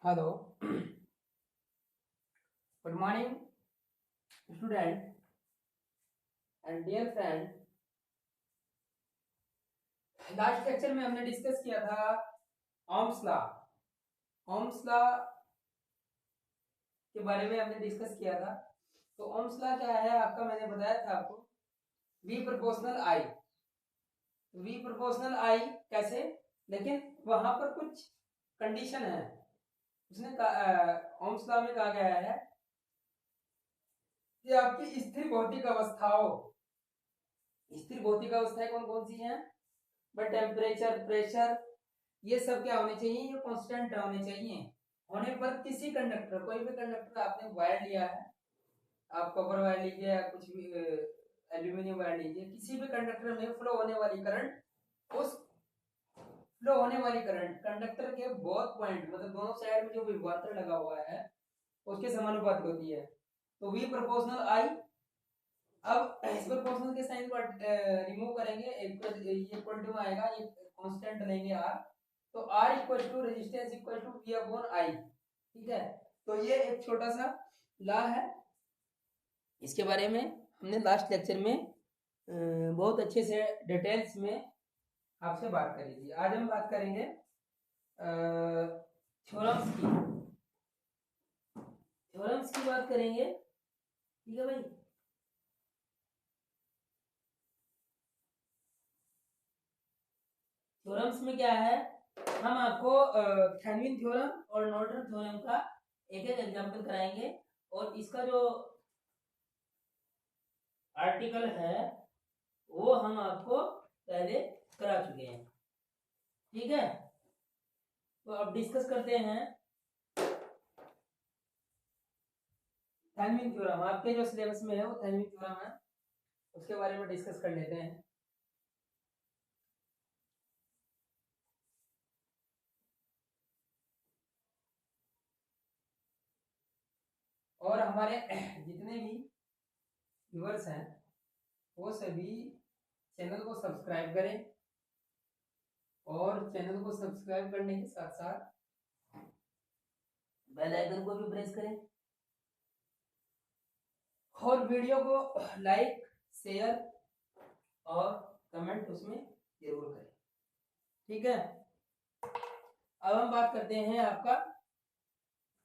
Hello, good morning student and dear friend. Last lecture में हमने discuss किया था ओम्स लॉ। ओम्स लॉ के बारे में हमने डिस्कस किया था। तो ओम्स लॉ क्या है आपका, मैंने बताया था आपको, V proportional I। V proportional I कैसे, लेकिन वहां पर कुछ कंडीशन है। उसने ओम्स लॉ में कहा गया है कि आपकी स्थिर भौतिक अवस्थाओं, स्थिर भौतिक अवस्थाएं कौन कौन सी हैं, बट टेम्परेचर, प्रेशर, ये सब क्या होने चाहिए, ये कांस्टेंट होने चाहिए। होने पर किसी कंडक्टर, कोई भी कंडक्टर आपने वायर लिया है, आप कॉपर वायर लीजिए या कुछ भी एल्यूमिनियम वायर लीजिए, किसी भी कंडक्टर में फ्लो होने वाली करंट, उस फ्लो होने वाली करंट कंडक्टर के बोथ पॉइंट, मतलब दोनों साइड में जो विभवांतर लगा हुआ है उसके समानुपाती होती है। तो V प्रोपोर्शनल I। अब इस प्रोपोर्शनल के साइन को रिमूव करेंगे, इक्वल टू आएगा, ये कांस्टेंट लेंगे R। तो R equal to resistance equal to V upon I। ठीक है, तो ये एक छोटा सा लॉ है, इसके बारे में हमने लास्ट लेक्चर में बहुत अच्छे से डिटेल्स में आपसे बात करी थी। आज हम बात करेंगे थ्योरम्स की, थ्योरम्स की बात करेंगे। ठीक है भाई, थ्योरम्स में क्या है, हम आपको थेवेनिन थ्योरम और नॉर्टन थ्योरम का एक एक एग्जांपल कराएंगे, और इसका जो आर्टिकल है वो हम आपको पहले करा चुके हैं। ठीक है, तो अब डिस्कस करते हैं थेवेनिन थ्योरम। आपके जो सिलेबस में है वो थेवेनिन थ्योरम है, उसके बारे में डिस्कस कर लेते हैं। और हमारे जितने भी व्यूअर्स हैं वो सभी चैनल को सब्सक्राइब करें, और चैनल को सब्सक्राइब करने के साथ साथ बेल आइकन को भी प्रेस करें, और वीडियो को लाइक, शेयर और कमेंट उसमें जरूर करें। ठीक है, अब हम बात करते हैं आपका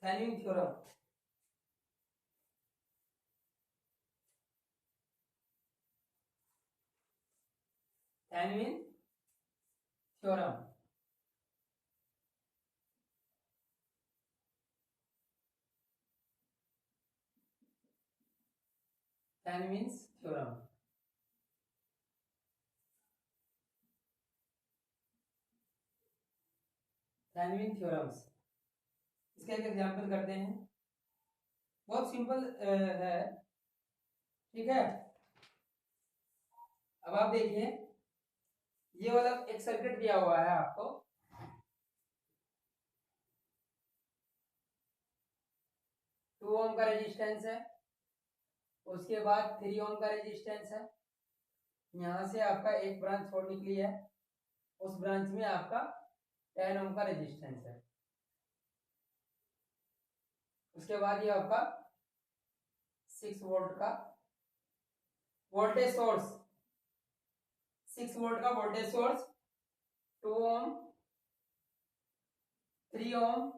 Thevenin theorem. Thevenin theorem, Thevenin theorem. Thevenin theorems, इसका एक एग्जांपल करते हैं, बहुत सिंपल है। ठीक है, अब आप देखिए, ये वाला एक सर्किट दिया हुआ है आपको, 2 ओम का रेजिस्टेंस है, उसके बाद 3 ओम का रेजिस्टेंस है, यहाँ से आपका एक ब्रांच छोड़ निकली है, उस ब्रांच में आपका 10 ओम का रेजिस्टेंस है। उसके बाद ये आपका 6 वोल्ट का वोल्टेज सोर्स, 6 वोल्ट का वोल्टेज सोर्स, 2 ओम, 3 ओम,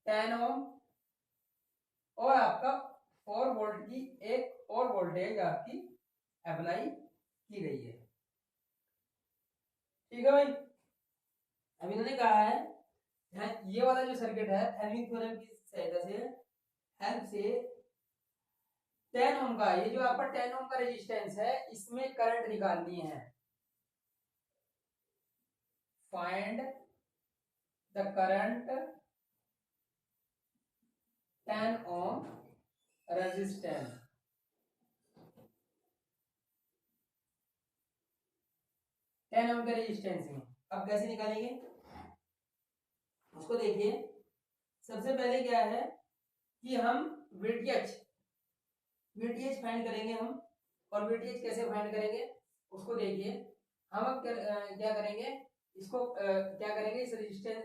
10 ओम, और आपका 4 वोल्ट की एक और वोल्टेज आपकी अप्लाई की गई है। ठीक है भाई, अब इन्होंने कहा है ये वाला जो सर्किट है थेवेनिन थ्योरम की सहायता से, हेल्प से 10 ओम का, ये जो आपका 10 ओम का रेजिस्टेंस है इसमें करंट निकालनी है। Find the current 10 ohm resistance. 10 ओम के रेजिस्टेंस में अब कैसे निकालेंगे उसको देखिए। सबसे पहले क्या है कि हम वीटीएच, वीटीएच फाइंड करेंगे हम, और वीटीएच कैसे फाइंड करेंगे उसको देखिए। हम अब क्या करेंगे, इसको क्या करेंगे, इस रेजिस्टेंस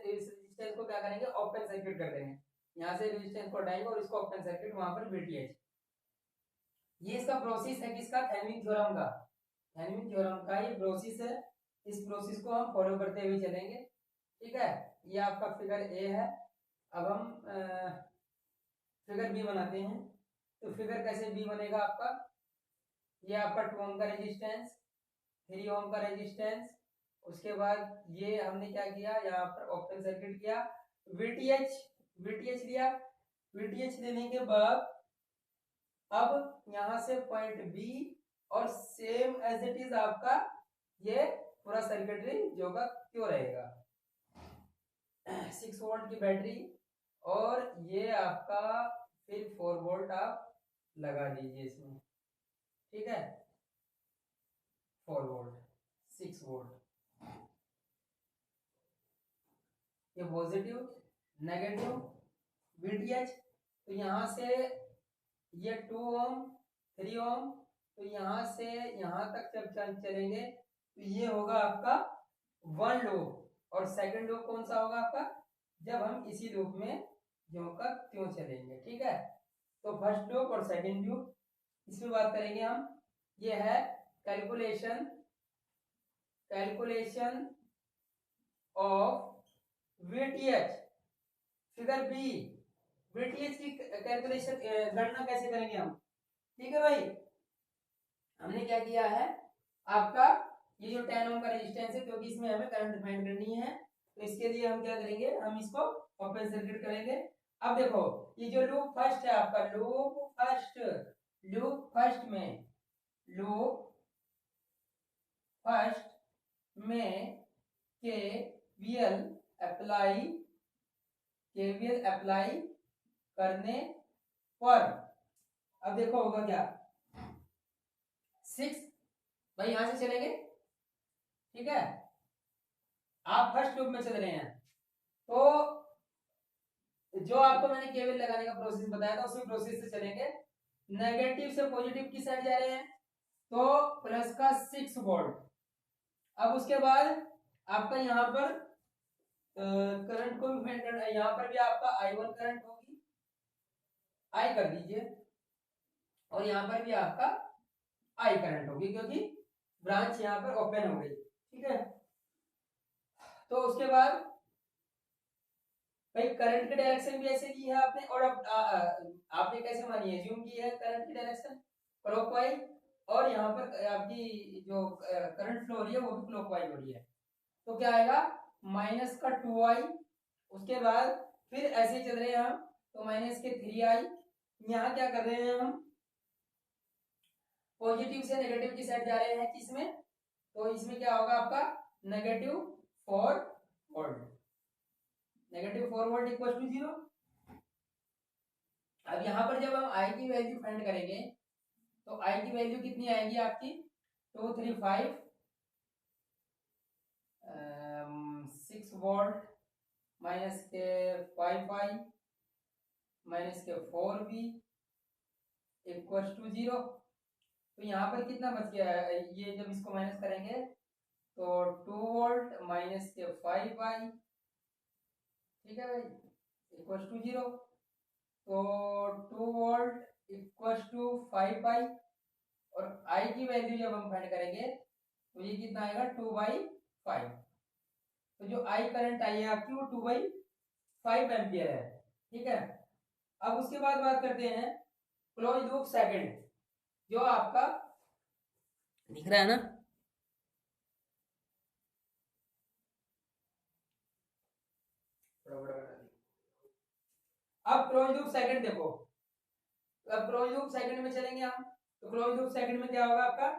रेजिस्टेंस को क्या करेंगे, ओपन सर्किट कर देंगे, यहाँ से रेजिस्टेंस को हटाएंगे और इसको ओपन सर्किट वहां पर VTH। ये इसका प्रोसेस है किसका, थेवेनिन थ्योरम का, थेवेनिन थ्योरम का ये प्रोसेस है। इस प्रोसेस को हम फॉलो करते हुए चलेंगे, ठीक है। ये आपका फिगर ए है। अब हम फिगर बी बनाते हैं। तो फिगर कैसे बी बनेगा आपका, ये आपका 2 ओम का रेजिस्टेंस, 3 ओम का रेजिस्टेंस, उसके बाद ये हमने क्या किया, यहाँ पर ओपन सर्किट किया, VTH लिया। VTH लेने के बाद अब यहाँ से पॉइंट बी और सेम एज इट इज आपका ये पूरा सर्किटरी जो का क्यों रहेगा, 6 वोल्ट की बैटरी, और ये आपका फिर 4 वोल्ट आप लगा दीजिए इसमें, ठीक है, 4 वोल्ट 6 वोल्ट, ये पॉजिटिव नेगेटिव VTH। तो यहाँ से ये 2 ओम 3 ओम, तो यहाँ से यहाँ तक जब चलेंगे तो ये होगा आपका 1 लूप, और सेकंड लूप कौन सा होगा आपका, जब हम इसी लूप में ज्यों का त्यों चलेंगे, ठीक है। तो फर्स्ट लूप और सेकंड लूप इसमें बात करेंगे हम। ये है calculation of VTH, figure B. VTH की कैलकुलेशन गणना कैसे करेंगे हम, ठीक है भाई। हमने क्या किया है, आपका ये जो 10 ओम का रेजिस्टेंस है, क्योंकि इसमें हमें करंट फाइंड करनी है, तो इसके लिए हम क्या करेंगे, हम इसको ओपन सर्किट करेंगे। अब देखो ये जो लूप फर्स्ट है आपका, लूप फर्स्ट में केवीएल अप्लाई करने पर, अब देखो होगा क्या, 6 भाई यहां से चलेंगे, ठीक है, आप फर्स्ट लूप में चल रहे हैं, तो जो आपको मैंने केवीएल लगाने का प्रोसेस बताया था उसी प्रोसेस से चलेंगे। नेगेटिव से पॉजिटिव की साइड जा रहे हैं, तो प्लस का 6 वोल्ट। अब उसके बाद आपका यहाँ पर करंट को भी फाइंड करना है, यहाँ पर भी आपका I1 करंट होगी, I कर दीजिए, और यहाँ पर भी आपका I करंट होगी, क्योंकि ब्रांच यहाँ पर ओपन हो गई, ठीक है। तो उसके बाद भाई करंट की डायरेक्शन भी ऐसे ली है आपने, और अब आपने कैसे मानी है, एज्यूम की है करंट की डायरेक्शन क्लॉकवाइज, और यहाँ पर आपकी जो करंट फ्लो हो रही है वो भी क्लॉकवाइज हो रही है, तो क्या आएगा, माइनस का 2i, उसके बाद फिर ऐसे चल रहे हैं हम, तो माइनस के 3i। यहाँ क्या कर रहे हैं हम, पॉजिटिव से नेगेटिव की साइड जा रहे हैं किसमें, तो इसमें क्या होगा आपका -4 वोल्ट, -4 वोल्ट इक्वल टू 0। अब यहाँ पर जब हम I की वैल्यू फाइंड करेंगे, तो I की वैल्यू कितनी आएगी आपकी, 235 6 वोल्ट माइनस के 5i माइनस के 4b इक्वल टू 0। तो यहाँ पर कितना बच गया है, ये जब इसको माइनस करेंगे तो 2 वोल्ट माइनस के 5i, ठीक है भाई, इक्वल टू 0। तो 2 वोल्ट इक्वल टू 5i, और I की वैल्यू जब हम फाइंड करेंगे तो ये कितना आएगा, 2/5। तो जो I करंट आई है आपकी वो 2/5 एम्पियर है, ठीक है। अब उसके बाद बात करते हैं क्लोज लूप सेकंड, जो आपका दिख रहा है ना, अब क्लोज लूप सेकंड देखो, अब क्लोज लूप सेकंड में चलेंगे हम, तो क्लोज लूप सेकंड में क्या होगा आपका,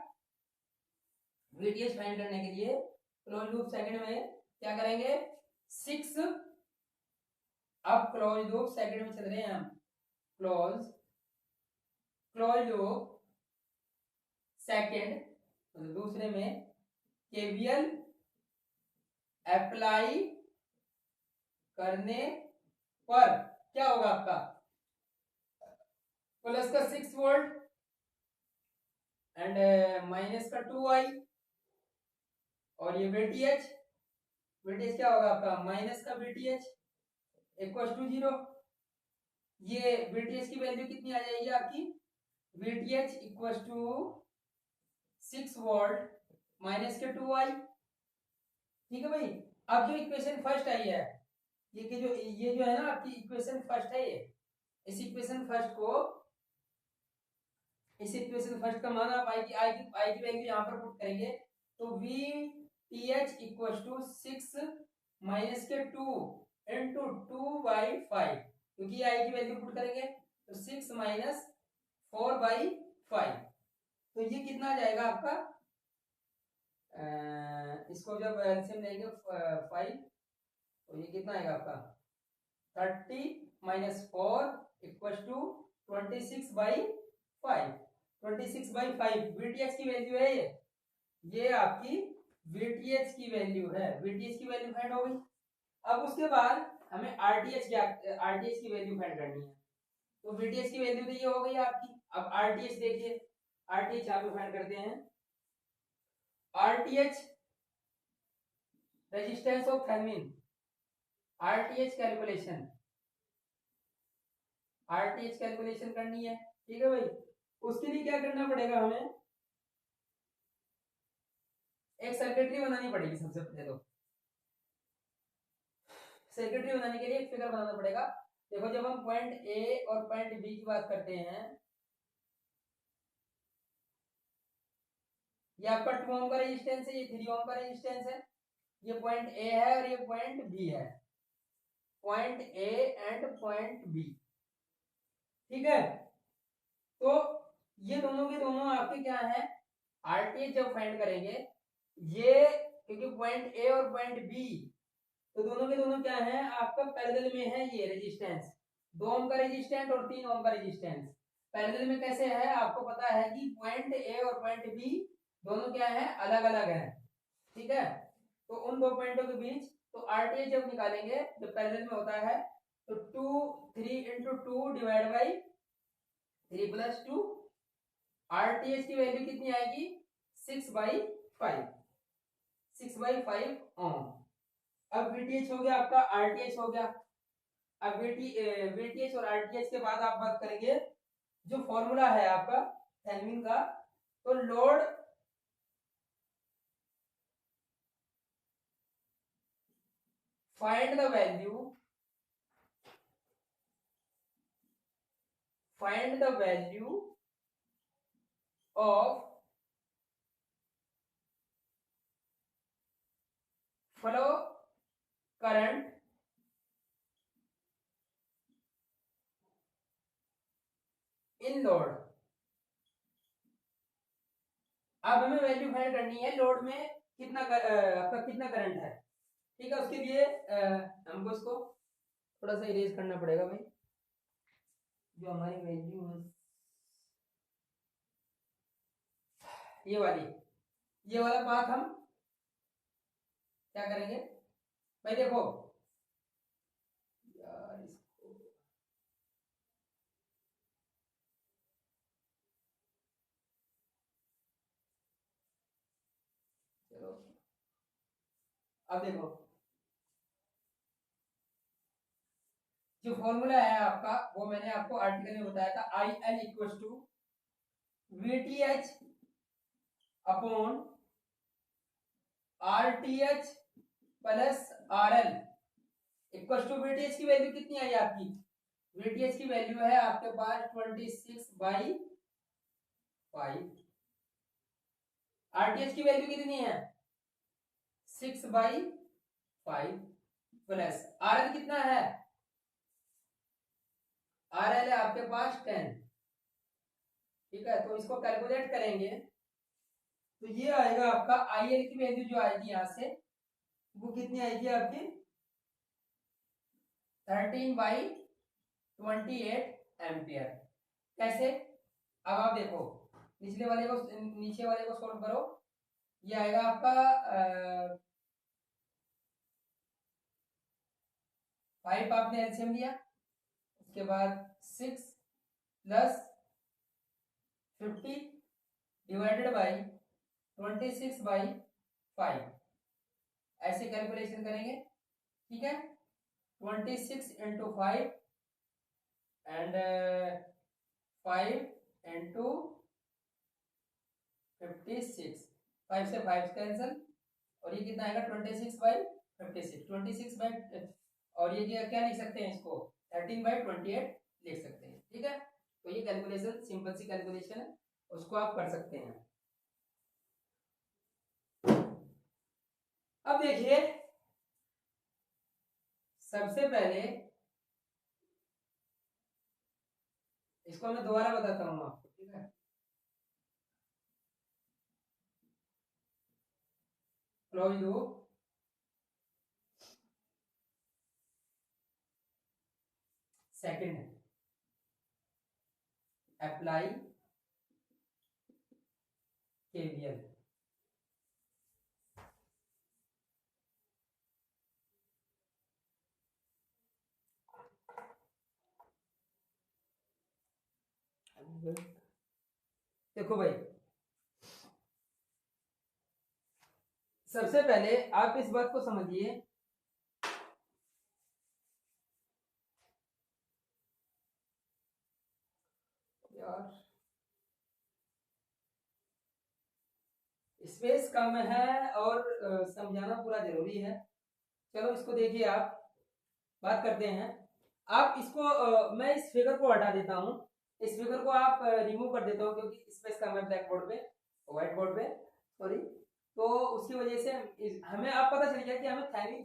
VTH फाइंड करने के लिए क्लोज लूप सेकंड में क्या करेंगे, 6, अब क्लोज लूप सेकंड में चल रहे हैं हम, क्लोज लूप सेकंड, मतलब दूसरे में केवीएल अप्लाई करने पर क्या होगा आपका, प्लस का 6 वोल्ट एंड माइनस का 2i, और ये VTH क्या होगा आपका, माइनस का VTH, इक्वल टू 0। ये VTH की वैल्यू कितनी आ जाएगी आपकी, VTH equal to 6 volt minus के 2i। ठीक है भाई। अब जो इक्वेशन फर्स्ट आई है, ये जो है ना आपकी इक्वेशन फर्स्ट है, ये इस इक्वेशन फर्स्ट को, इस इक्वेशन फर्स्ट का मान आप आई की वैल्यू यहाँ पर पुट करेंगे तो VTH इक्वल टू 6 माइनस के 2 इंटू 2/5, क्योंकि आई की वैल्यू पुट करेंगे तो 6 माइनस 4/5, तो ये कितना आ जाएगा आपका, इसको जब एलसीएम लेंगे 5 तो ये कितना आएगा आपका 30 माइनस 4 इक्वल टू 26/5। 26/5 VTH की वैल्यू है, ये आपकी VTH की वैल्यू है, VTH की वैल्यू फाइंड हो गई। अब उसके बाद हमें RTH की वैल्यू फाइंड करनी है, तो VTH की वैल्यू तो ये हो गई आपकी। अब RTH देखिए, RTH यहाँ पे फाइंड करते हैं। RTH resistance of Thevenin, RTH calculation, RTH calculation करनी है। ठीक है भाई, उसके लिए क्या करना पड़ेगा, हमें एक सर्किटरी बनानी पड़ेगी। सबसे पहले तो सर्किटरी बनाने के लिए एक फिगर बनाना पड़ेगा। देखो जब हम पॉइंट ए और पॉइंट बी की बात करते हैं, ये आपका 2 ओम का रेजिस्टेंस है, ये 3 ओम का रेजिस्टेंस है, ये पॉइंट ए है और ये पॉइंट बी है, point A and point B. ठीक है, तो ये दोनों के दोनों आपके क्या है, आरटीएच जब फाइंड करेंगे, ये क्योंकि पॉइंट ए और पॉइंट बी तो दोनों के दोनों क्या है आपका पैरेलल में है। ये रेजिस्टेंस 2 ओम का रेजिस्टेंस और 3 ओम का रेजिस्टेंस पैरेलल में कैसे है, आपको पता है कि पॉइंट ए और पॉइंट बी दोनों क्या है, अलग अलग है। ठीक है, तो उन दो पॉइंटों के बीच तो आरटीएच जब निकालेंगे जब पैरेलल में होता है तो 3 into 2 divide by 3 plus 2, RTH की वैल्यू कितनी आएगी 6/5, 6/5 ओम। अब VTH हो गया आपका, RTH हो गया। अब VTH और RTH के बाद आप बात करेंगे जो फॉर्मूला है आपका थेवेनिन का, तो load find the value, find the value of flow current in load. अब हमें वैल्यू फाइंड करनी है लोड में कितना आपका कितना करंट है। ठीक है, उसके लिए हमको इसको थोड़ा सा इरेज करना पड़ेगा भाई, जो हमारी वैल्यू है ये वाली, ये वाला पार्ट हम क्या करेंगे भाई, देखो यार इसको, चलो अब देखो जो फॉर्मूला है आपका वो मैंने आपको आर्टिकल में बताया था, I L equal to VTH upon RTH plus RL equal to VTH की वैल्यू कितनी आई आपकी, VTH की वैल्यू है आपके पास 26/5, RTH की वैल्यू कितनी है 6/5 प्लस RL कितना है, RL है आपके पास 10। ठीक है, तो इसको कैलकुलेट करेंगे तो ये आएगा आपका IL की वैल्यू जो आएगी यहां से वो कितनी आएगी आपकी 13/28 एम्पियर। कैसे, अब आप देखो नीचे वाले को सॉल्व करो, ये आएगा आपका 5 आपने एलसीएम लिया, उसके बाद 6 प्लस 50 डिवाइडेड बाई 26/5, ऐसे कैलकुलेशन करेंगे। ठीक है, 26 into 5 and 5 into 56, 5 से 5 कैंसिल और ये कितना आएगा 26/56, 26 और ये क्या लिख सकते हैं इसको 13/28 लिख सकते हैं। ठीक है, तो ये कैलकुलेशन सिंपल सी कैलकुलेशन है, उसको आप कर सकते हैं। अब देखिए सबसे पहले इसको मैं दोबारा बताता हूँ आपको। ठीक है, close loop, second apply KVL. देखो भाई सबसे पहले आप इस बात को समझिए यार, स्पेस कम है और समझाना पूरा जरूरी है। चलो इसको देखिए, आप बात करते हैं। आप इसको मैं इस फिगर को हटा देता हूँ, इस फिगर को आप रिमूव कर देता हूँ क्योंकि स्पेस कम है ब्लैक बोर्ड पे, व्हाइट बोर्ड पे सॉरी। तो उसकी वजह से हमें अब पता चल गया कि हमें थेवेनिन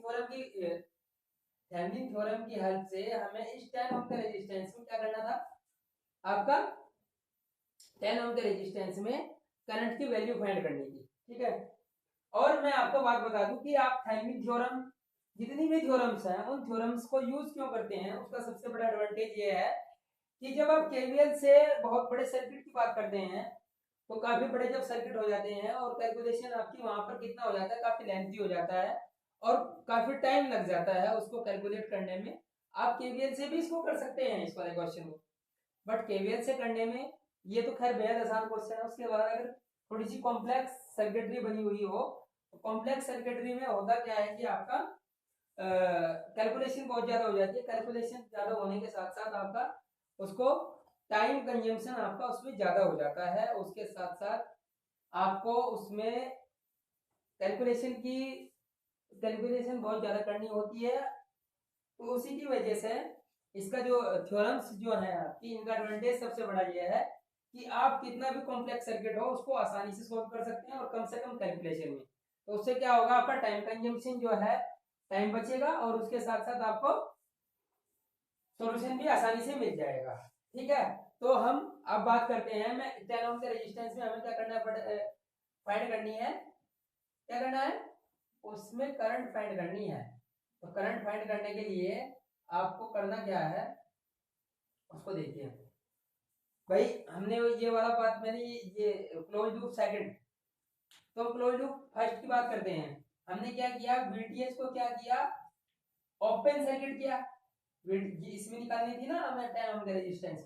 थ्योरम की हेल्प से हमें इस 10 ओम के रेजिस्टेंस में क्या करना था, आपका 10 ओम के रेजिस्टेंस में करंट की वैल्यू फाइंड करनी थी। ठीक है, और मैं आपको बात बता दूं कि आप थेवेनिन थ्योरम जितनी भी थ्योरम्स हैं उन थ्योरम्स को यूज क्यों करते हैं, उसका सबसे बड़ा एडवांटेज ये है कि जब आप केवीएल से बहुत बड़े सर्किट की बात करते हैं तो काफी बड़े जब सर्किट हो जाते हैं और कैलकुलेशन आपकी वहां पर कितना हो जाता है, काफी लेंथी हो जाता है और काफी टाइम लग जाता है उसको कैलकुलेट करने में। आप केवीएल से भी इसको कर सकते हैं इस वाले क्वेश्चन को, बट केवीएल से करने में ये तो खैर बेहद आसान क्वेश्चन है। उसके बाद अगर थोड़ी सी कॉम्प्लेक्स सर्किटरी बनी हुई हो तो कॉम्प्लेक्स सर्किटरी में होता क्या है कि आपका कैलकुलेशन बहुत ज्यादा हो जाती है। कैलकुलेशन ज्यादा होने के साथ साथ आपका उसको टाइम कंजम्पशन आपका उसमें ज्यादा हो जाता है, उसके साथ साथ आपको उसमें कैलकुलेशन बहुत ज्यादा करनी होती है। तो उसी की वजह से इसका जो थ्योरम्स जो है आपकी, इनका एडवांटेज सबसे बड़ा ये है कि आप कितना भी कॉम्प्लेक्स सर्किट हो उसको आसानी से सॉल्व कर सकते हैं और कम से कम कैलकुलेशन में। तो उससे क्या होगा, आपका टाइम कंजम्पशन जो है टाइम बचेगा और उसके साथ साथ आपको सॉल्यूशन भी आसानी से मिल जाएगा। ठीक है, तो हम अब बात करते हैं, मैं 10 ओम के रेजिस्टेंस में हमें क्या करना फाइंड करनी है, क्या करना है उसमें करंट फाइंड करनी है। तो करंट फाइंड करने के लिए आपको करना क्या है उसको देखिए भाई। हमने ये वाला बात मैंने ये क्लोज लूप सेकंड, तो क्लोज लूप फर्स्ट की बात करते हैं। हमने क्या किया, वीटीएच को क्या किया, ओपन सर्किट किया। इसमें निकालनी थी ना हमें 10 ओम के रेजिस्टेंस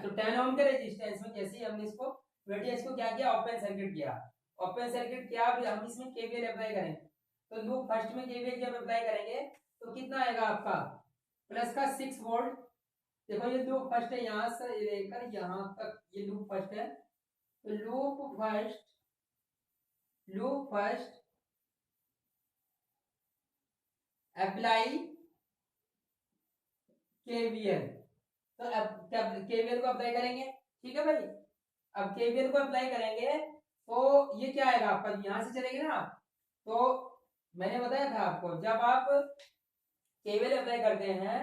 तो 10 ओम के रेजिस्टेंस में जैसे ही हमने इसको वीटीएच को क्या किया, ओपन सर्किट किया। ओपन सर्किट किया, अभी हम इसमें केवीएल अप्लाई करेंगे। तो लूप फर्स्ट में केवीएल जब अप्लाई करेंगे तो कितना आएगा आपका, प्लस का 6 वोल्ट। देखो ये लूप फर्स्ट है, यहां से लेकर यहां तक ये लूप फर्स्ट है। तो लूप फर्स्ट अप्लाई केवीएल। तो अब केवीएल को अप्लाई करेंगे, ठीक है भाई। अब केवीएल को अप्लाई करेंगे तो ये क्या आएगा आपका, यहां से चलेंगे ना। तो मैंने बताया था आपको, जब आप केवीएल अप्लाई करते हैं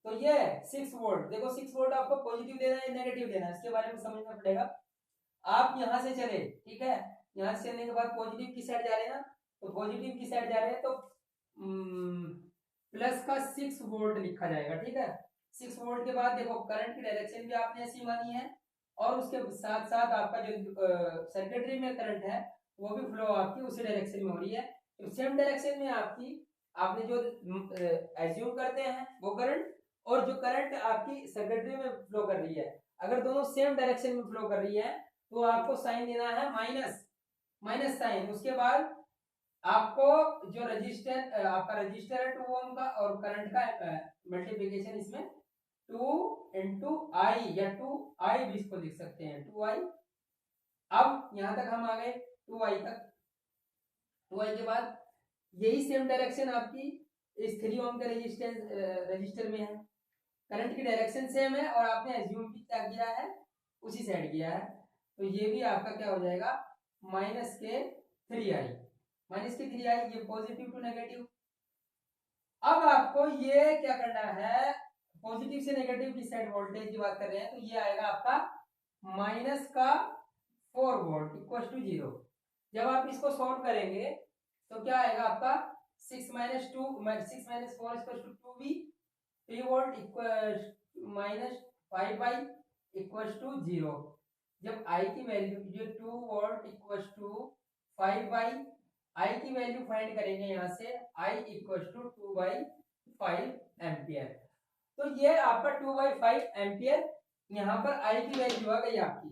तो ये 6 वोल्ट, देखो 6 वोल्ट आपको पॉजिटिव देना है नेगेटिव देना है, इसके बारे में समझना पड़ेगा। आप यहां से चले, ठीक है, यहां से चलने के बाद पॉजिटिव की साइड जा रहे हैं ना, तो पॉजिटिव की साइड जा रहे हैं तो प्लस का 6 वोल्ट लिखा जाएगा। ठीक है, 6 वोल्ट के बाद देखो करंट की डायरेक्शन भी आपने ऐसी मानी है और उसके साथ साथ आपका जो सर्किटरी में करंट है वो भी फ्लो आपकी उसी डायरेक्शन में हो रही है। तो सेम डायरेक्शन में आपकी आपने जो एज्यूम करते हैं वो करंट और जो करंट आपकी सर्किटरी में फ्लो कर रही है, अगर दोनों सेम डायरेक्शन में फ्लो कर रही है तो आपको साइन देना है माइनस साइन। उसके बाद आपको जो रजिस्टर आपका रजिस्टर है 2 ओम का और करंट का मल्टीप्लिकेशन इसमें 2 इंटू आई या 2i भी इसको लिख सकते हैं 2i। अब यहां तक हम आ गए 2i तक। 2i के बाद यही सेम डायरेक्शन आपकी इस 3 ओम के रजिस्टर में है, करंट की डायरेक्शन सेम है और आपने एज्यूम भी क्या किया है उसी साइड किया है, तो ये भी आपका क्या हो जाएगा माइनस के 3i, माइनस के 3i, ये पॉजिटिव टू नेगेटिव। अब आपको ये क्या करना है, पॉजिटिव से नेगेटिव की साइड वोल्टेज की बात कर रहे हैं, तो ये आएगा आपका माइनस का 4 वोल्ट इक्वल टू 0। जब आप इसको सॉल्व करेंगे तो क्या आएगा आपका 6 minus 2 6 minus 4 equal to 2v, 3 volt equal minus 5i equal to 0। जब i की वैल्यू जो 2 volt equal to 5i, i की वैल्यू फाइंड करेंगे यहाँ से i इक्वल टू 2/5 एम्पियर। तो ये आपका 2/5 एम्पियर यहाँ पर i की वैल्यू आ गई आपकी।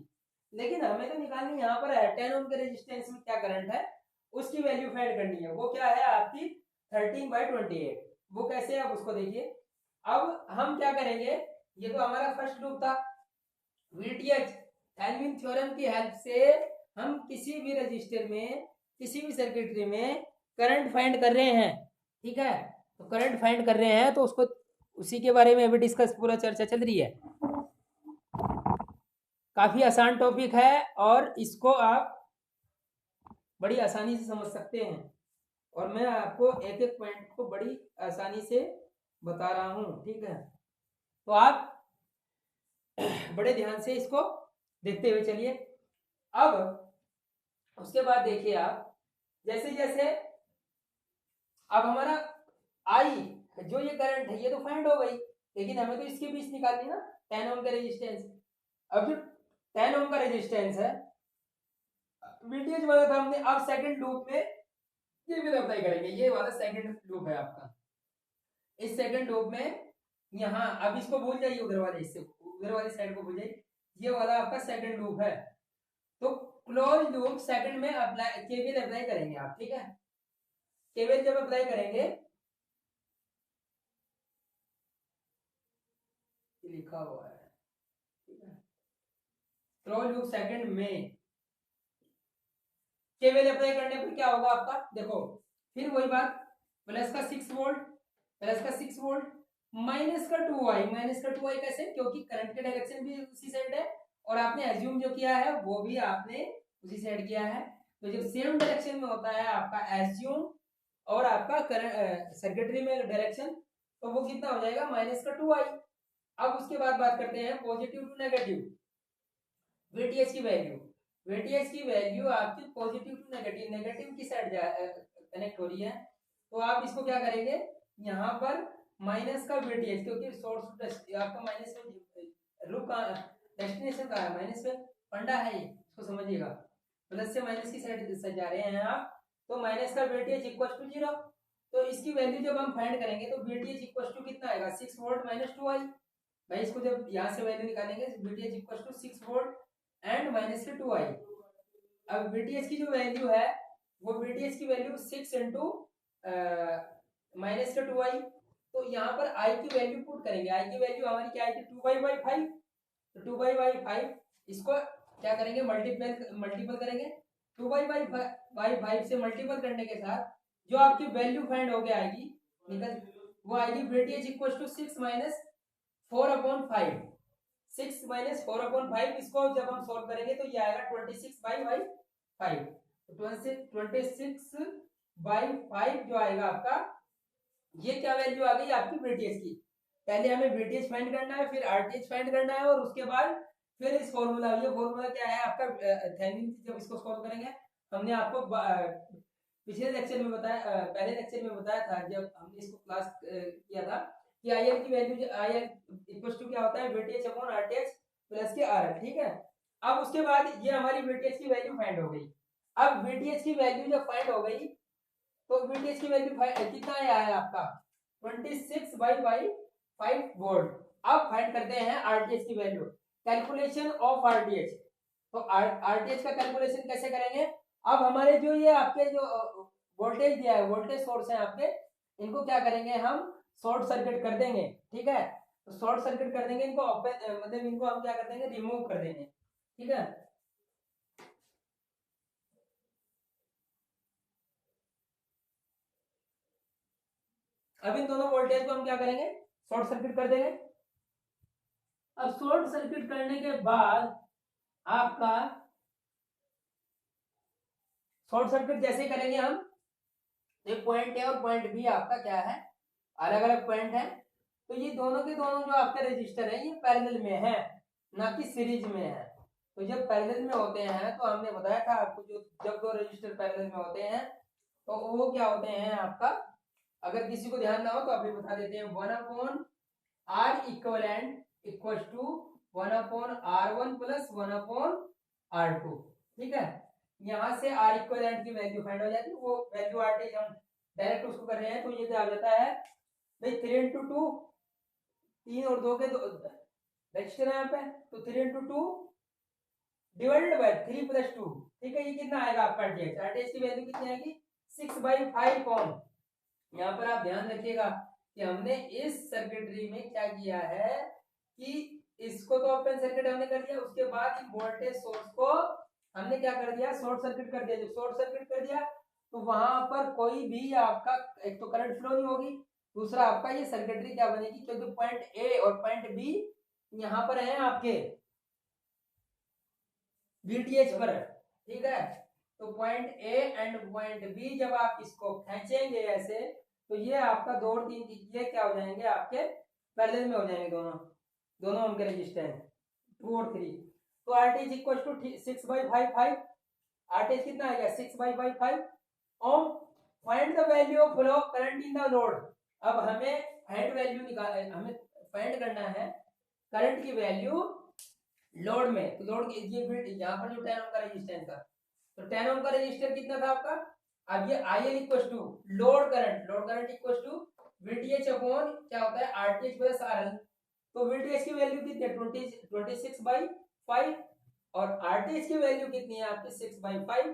लेकिन हमें तो निकालनी यहाँ पर है 10 ओम के रेजिस्टेंस में क्या करंट है उसकी वैल्यू फाइंड करनी है, वो क्या है आपकी 13/28। वो कैसे है आप उसको देखिए। अब हम क्या करेंगे, ये तो हमारा फर्स्ट लूप था, वीटीएच थेवेनिन थ्योरम की हेल्प से हम किसी भी रजिस्टर में किसी भी सर्किटरी में करंट फाइंड कर रहे हैं, ठीक है। तो करंट फाइंड कर रहे हैं तो उसको उसी के बारे में अभी डिस्कस पूरा चर्चा चल रही है। काफी आसान टॉपिक है और इसको आप बड़ी आसानी से समझ सकते हैं और मैं आपको एक एक पॉइंट को बड़ी आसानी से बता रहा हूं, ठीक है। तो आप बड़े ध्यान से इसको देखते हुए चलिए। अब उसके बाद देखिए आप जैसे जैसे अब हमारा आई जो ये करंट है ये तो फाइंड हो गई, लेकिन हमें तो इसके बीच निकालनी ना 10 ओम का रेजिस्टेंस। अब जो 10 ओम का रेजिस्टेंस है वीटीएच वाला था हमने, अब सेकंड लूप में ये भी अप्लाई करेंगे, ये वाला सेकंड लूप है आपका। इस सेकंड लूप में यहाँ अब इसको भूल जाइए, उधर वाले इससे उधर वाली साइड को भूल जाइए, ये वाला आपका सेकंड लूप है। तो क्लोज लूप सेकंड में अप्लाई केवीएल अप्लाई करेंगे आप, ठीक है। केवीएल जब अप्लाई करेंगे लिखा हुआ है, ठीक है। क्लोज लूप सेकंड में केवीएल अप्लाई करने पर क्या होगा आपका, देखो फिर वही बात, प्लस का 6 वोल्ट प्लस का 6 वोल्ट माइनस का 2i, माइनस का 2i कैसे, क्योंकि करंट के डायरेक्शन भी उसी साइड है और आपने एज्यूम जो किया है वो भी आपने उसी साइड किया है। तो जब सेम डायरेक्शन में होता है आपका एज्यूम और आपका करंट सर्किटरी में डायरेक्शन, तो वो कितना हो जाएगा माइनस का 2i। अब उसके बाद बात करते हैं पॉजिटिव टू नेगेटिव वीटीएच की वैल्यू। वीटीएच की वैल्यू आपकी पॉजिटिव टू नेगेटिव नेगेटिव की साइड कनेक्ट हो रही है, तो आप इसको क्या करेंगे यहाँ पर माइनस का वीटीएच, क्योंकि सोर्स आपका माइनस में लूप का डेस्टिनेशन का है माइनस में, फंडा है ये, इसको समझिएगा। प्लस से माइनस की साइड से जा रहे हैं आप, तो माइनस का वीटीएच इक्वल टू 0। तो इसकी वैल्यू जब हम फाइंड करेंगे तो वीटीएच इक्वल टू कितना आएगा 6 वोल्ट माइनस 2i। भाई इसको जब यहाँ से वैल्यू निकालेंगे VTH equal to 6 volt and minus के 2i। अब वीटीएच की जो वैल्यू है वो वीटीएच की वैल्यू 6 इंटू माइनस का 2i। तो यहाँ पर i की वैल्यू पुट करेंगे, i की वैल्यू हमारी क्या आएगी 2/5। तो 2/5 इसको क्या करेंगे मल्टीपल करेंगे, 2/5 से मल्टीपल करने के साथ जो आपकी वैल्यू फाइंड हो गया आएगी निकल, वो आएगी VTH equal to 6 minus 4/5। 6 minus 4/5 इसको जब हम सॉल्व करेंगे तो ये आएगा 26/5। तो 26/5 जो आएगा आपका, ये क्या वैल्यू आ गई आपकी वीटीएच की। पहले हमें वीटीएच फाइंड करना है, फिर आरटीएच फाइंड करना है और उसके बाद फिर इस फॉर्मूला, ये फॉर्मूला क्या है आपका थेवेनिन, जब इसको सॉल्व करेंगे हमने आपको पिछले लेक्चर में बताया, पहले लेक्चर में बताया था जब हमने इसको क्लास किया था कि आईएल की वैल्यू आईएल इक्वल टू क्या होता है वीटीएच अपॉन आरटीएच प्लस के आरएल, ठीक है। अब उसके बाद ये हमारी वीटीएच की वैल्यू फाइंड हो गई। अब वीटीएच की वैल्यू जब फाइंड हो गई तो वीटीएच की वैल्यू कितना आया है आपका 26/5 वोल्ट। अब फाइंड करते हैं आरटीएच की वैल्यू, कैलकुलेशन ऑफ आरटीएच। तो आरटीएच का कैलकुलेशन कैसे करेंगे, अब हमारे जो ये आपके जो वोल्टेज दिया है, वोल्टेज सोर्स है आपके, इनको क्या करेंगे हम शॉर्ट सर्किट कर देंगे, ठीक है। तो शॉर्ट सर्किट कर देंगे इनको, मतलब इनको हम क्या कर देंगे, रिमूव कर देंगे, ठीक है। अब इन दोनों वोल्टेज को हम क्या करेंगे, शॉर्ट सर्किट कर देंगे। अब शॉर्ट सर्किट करने के बाद आपका शॉर्ट सर्किट जैसे करेंगे हम, ये पॉइंट ए और पॉइंट बी आपका क्या है, अलग अलग पॉइंट है। तो ये दोनों के दोनों जो आपके रजिस्टर है ये पैरेलल में है, ना कि सीरीज में है। तो जब पैरेलल में होते हैं तो हमने बताया था आपको, जो जब दो रजिस्टर पैरेलल में होते हैं तो वो क्या होते हैं आपका, अगर किसी को ध्यान ना हो तो अभी बता देते हैं, 1/R equal to 1/R1 plus 1/R2, ठीक है। यहाँ से R इक्वलेंट की वैल्यू फाइंड हो जाती है, वो वैल्यू आरटी हम डायरेक्ट उसको कर रहे हैं, तो ये क्या आ जाता है भाई 3 × 2, 3 और 2 के दो रजिस्टर है यहाँ पे, तो 3 × 2 डिवाइडेड बाय 3 + 2, ठीक है। ये कितना आएगा आपका आरटीएच, आरटीएच की वैल्यू कितनी आएगी 6/5 ओम। यहाँ पर आप ध्यान रखिएगा कि हमने इस सर्किटरी में क्या किया है कि इसको तो ओपन सर्किट हमने कर दिया, उसके बाद इन वोल्टेज सोर्स को हमने क्या कर दिया, शॉर्ट सर्किट कर दिया। जब शॉर्ट सर्किट कर दिया तो वहां पर कोई भी आपका एक तो करंट फ्लो नहीं होगी, दूसरा आपका ये सर्किटरी क्या बनेगी, क्योंकि पॉइंट ए और पॉइंट बी यहाँ पर है आपके VTH पर, ठीक है। तो point A and point B जब आप इसको खींचेंगे ऐसे, तो ये आपका 2 और 3 ये क्या हो जाएंगे आपके पैरेलल में हो जाएंगे, दोनों दोनों उनके रजिस्टर हैं 2 और 3। तो RTH इक्वल टू 6/5, RTH कितना आएगा 6/5 ohm. Find the value of flow current in the load. अब हमें फाइंड वैल्यू निकाल, हमें फाइंड करना है करंट की वैल्यू लोड में। तो लोड ये फिर यहाँ पर जो 10 ओम का रेजिस्टेंस था, तो 10 ओम का रेजिस्टर कितना था आपका, अब ये IL equal to load current equal to VTH upon क्या होता है RTH प्लस RL। तो VTH की वैल्यू कितनी है 26/5 और RTH की वैल्यू कितनी है आपकी 6/5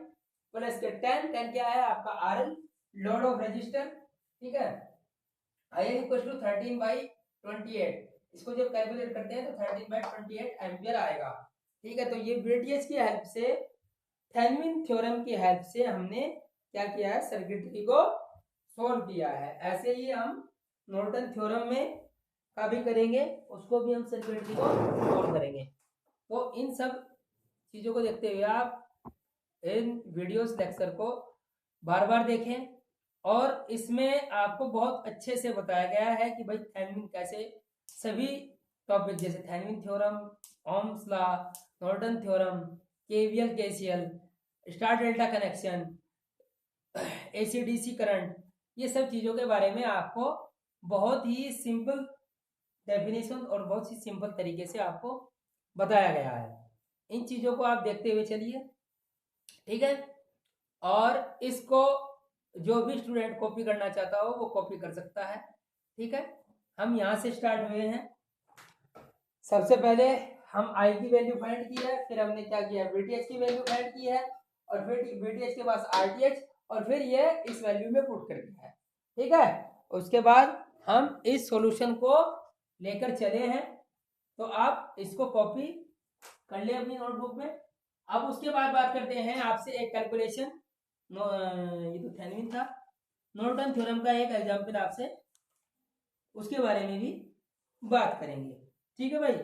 प्लस के 10 क्या है आपका RL लोड ऑफ रजिस्टर, ठीक है। IL इक्वल टू 13/28, इसको जब कैलकुलेट करते हैं तो 13/28 एम्पियर आएगा, ठीक है। तो ये VTH की हेल्प से, थेवेनिन थ्योरम की हेल्प से हमने क्या किया है, सर्किटरी को सोल्व किया है। ऐसे ही हम नॉर्टन थ्योरम में का भी करेंगे, उसको भी हम सर्किटरी को सोल्व करेंगे। तो इन सब चीजों को देखते हुए आप इन वीडियोस लेक्चर को बार बार देखें, और इसमें आपको बहुत अच्छे से बताया गया है कि भाई थेवेनिन कैसे, सभी टॉपिक जैसे Thevenin theorem, Ohm's law, Norton theorem, KVL KCL, star delta connection, AC/DC current, ये सब चीज़ों के बारे में आपको बहुत ही सिंपल डेफिनेशन और बहुत ही सिंपल तरीके से आपको बताया गया है। इन चीज़ों को आप देखते हुए चलिए, ठीक है। और इसको जो भी स्टूडेंट कॉपी करना चाहता हो वो कॉपी कर सकता है, ठीक है। हम यहाँ से स्टार्ट हुए हैं, सबसे पहले हम I की वैल्यू फाइंड की है, फिर हमने क्या किया VTH की वैल्यू फाइंड की है, और फिर VTH के पास RTH, और फिर ये इस वैल्यू में पुट कर दिया है, ठीक है। उसके बाद हम इस सॉल्यूशन को लेकर चले हैं, तो आप इसको कॉपी कर ले अपनी नोटबुक में। अब उसके बाद बात करते हैं आपसे एक कैलकुलेशन, ये तो थेवेनिन था, नॉर्टन थ्योरम का एक एग्जांपल आपसे उसके बारे में भी बात करेंगे, ठीक है भाई।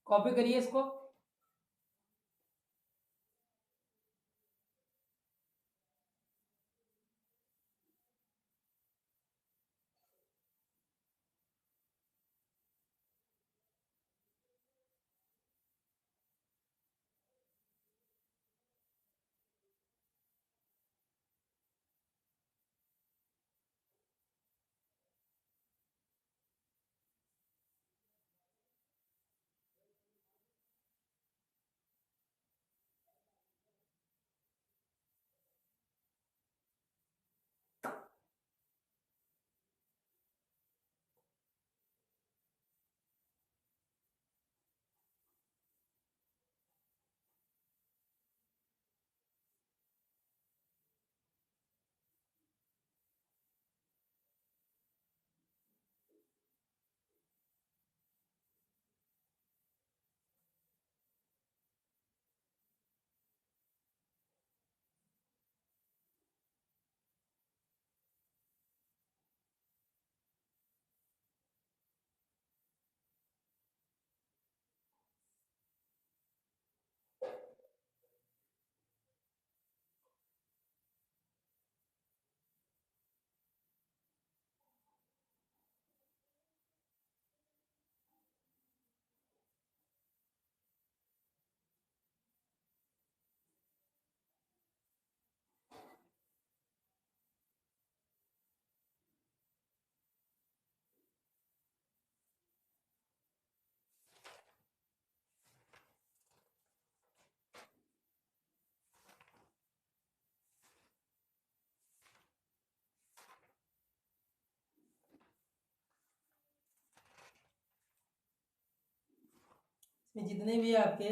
कॉपी करिए इसको। इसमें जितने भी आपके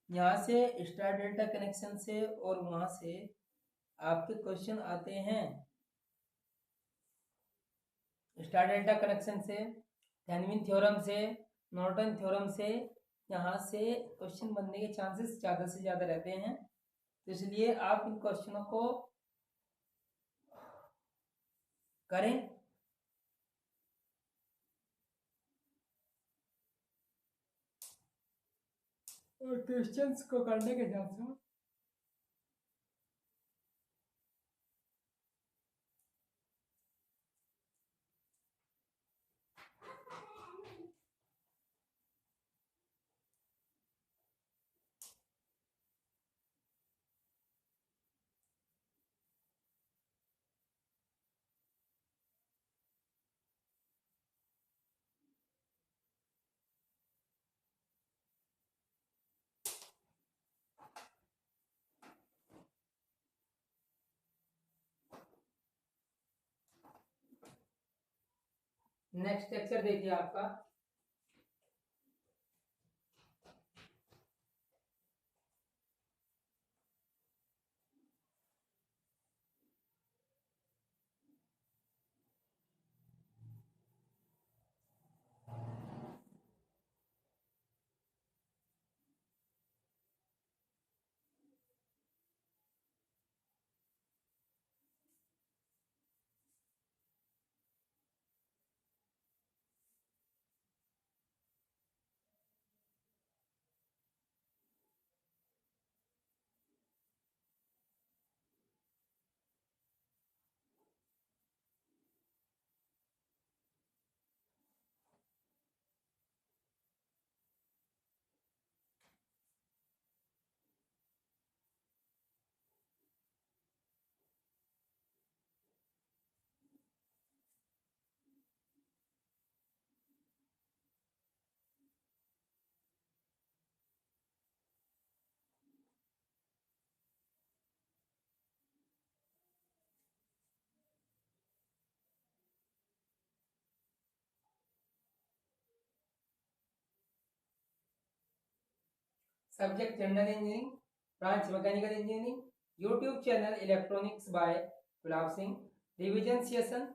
यहाँ से स्टार डेल्टा कनेक्शन से और वहां से आपके क्वेश्चन आते हैं। स्टार डेल्टा कनेक्शन से, थेवेनिन थ्योरम से, नॉर्टन थ्योरम से, यहाँ से क्वेश्चन बनने के चांसेस ज़्यादा से ज़्यादा रहते हैं। तो इसलिए आप इन क्वेश्चनों को करें। और क्वेश्चंस को करने के हिसाब से नेक्स्ट लेक्चर देखिए आपका subject general engineering, branch mechanical engineering, YouTube channel electronics by Gulab Singh, revision session.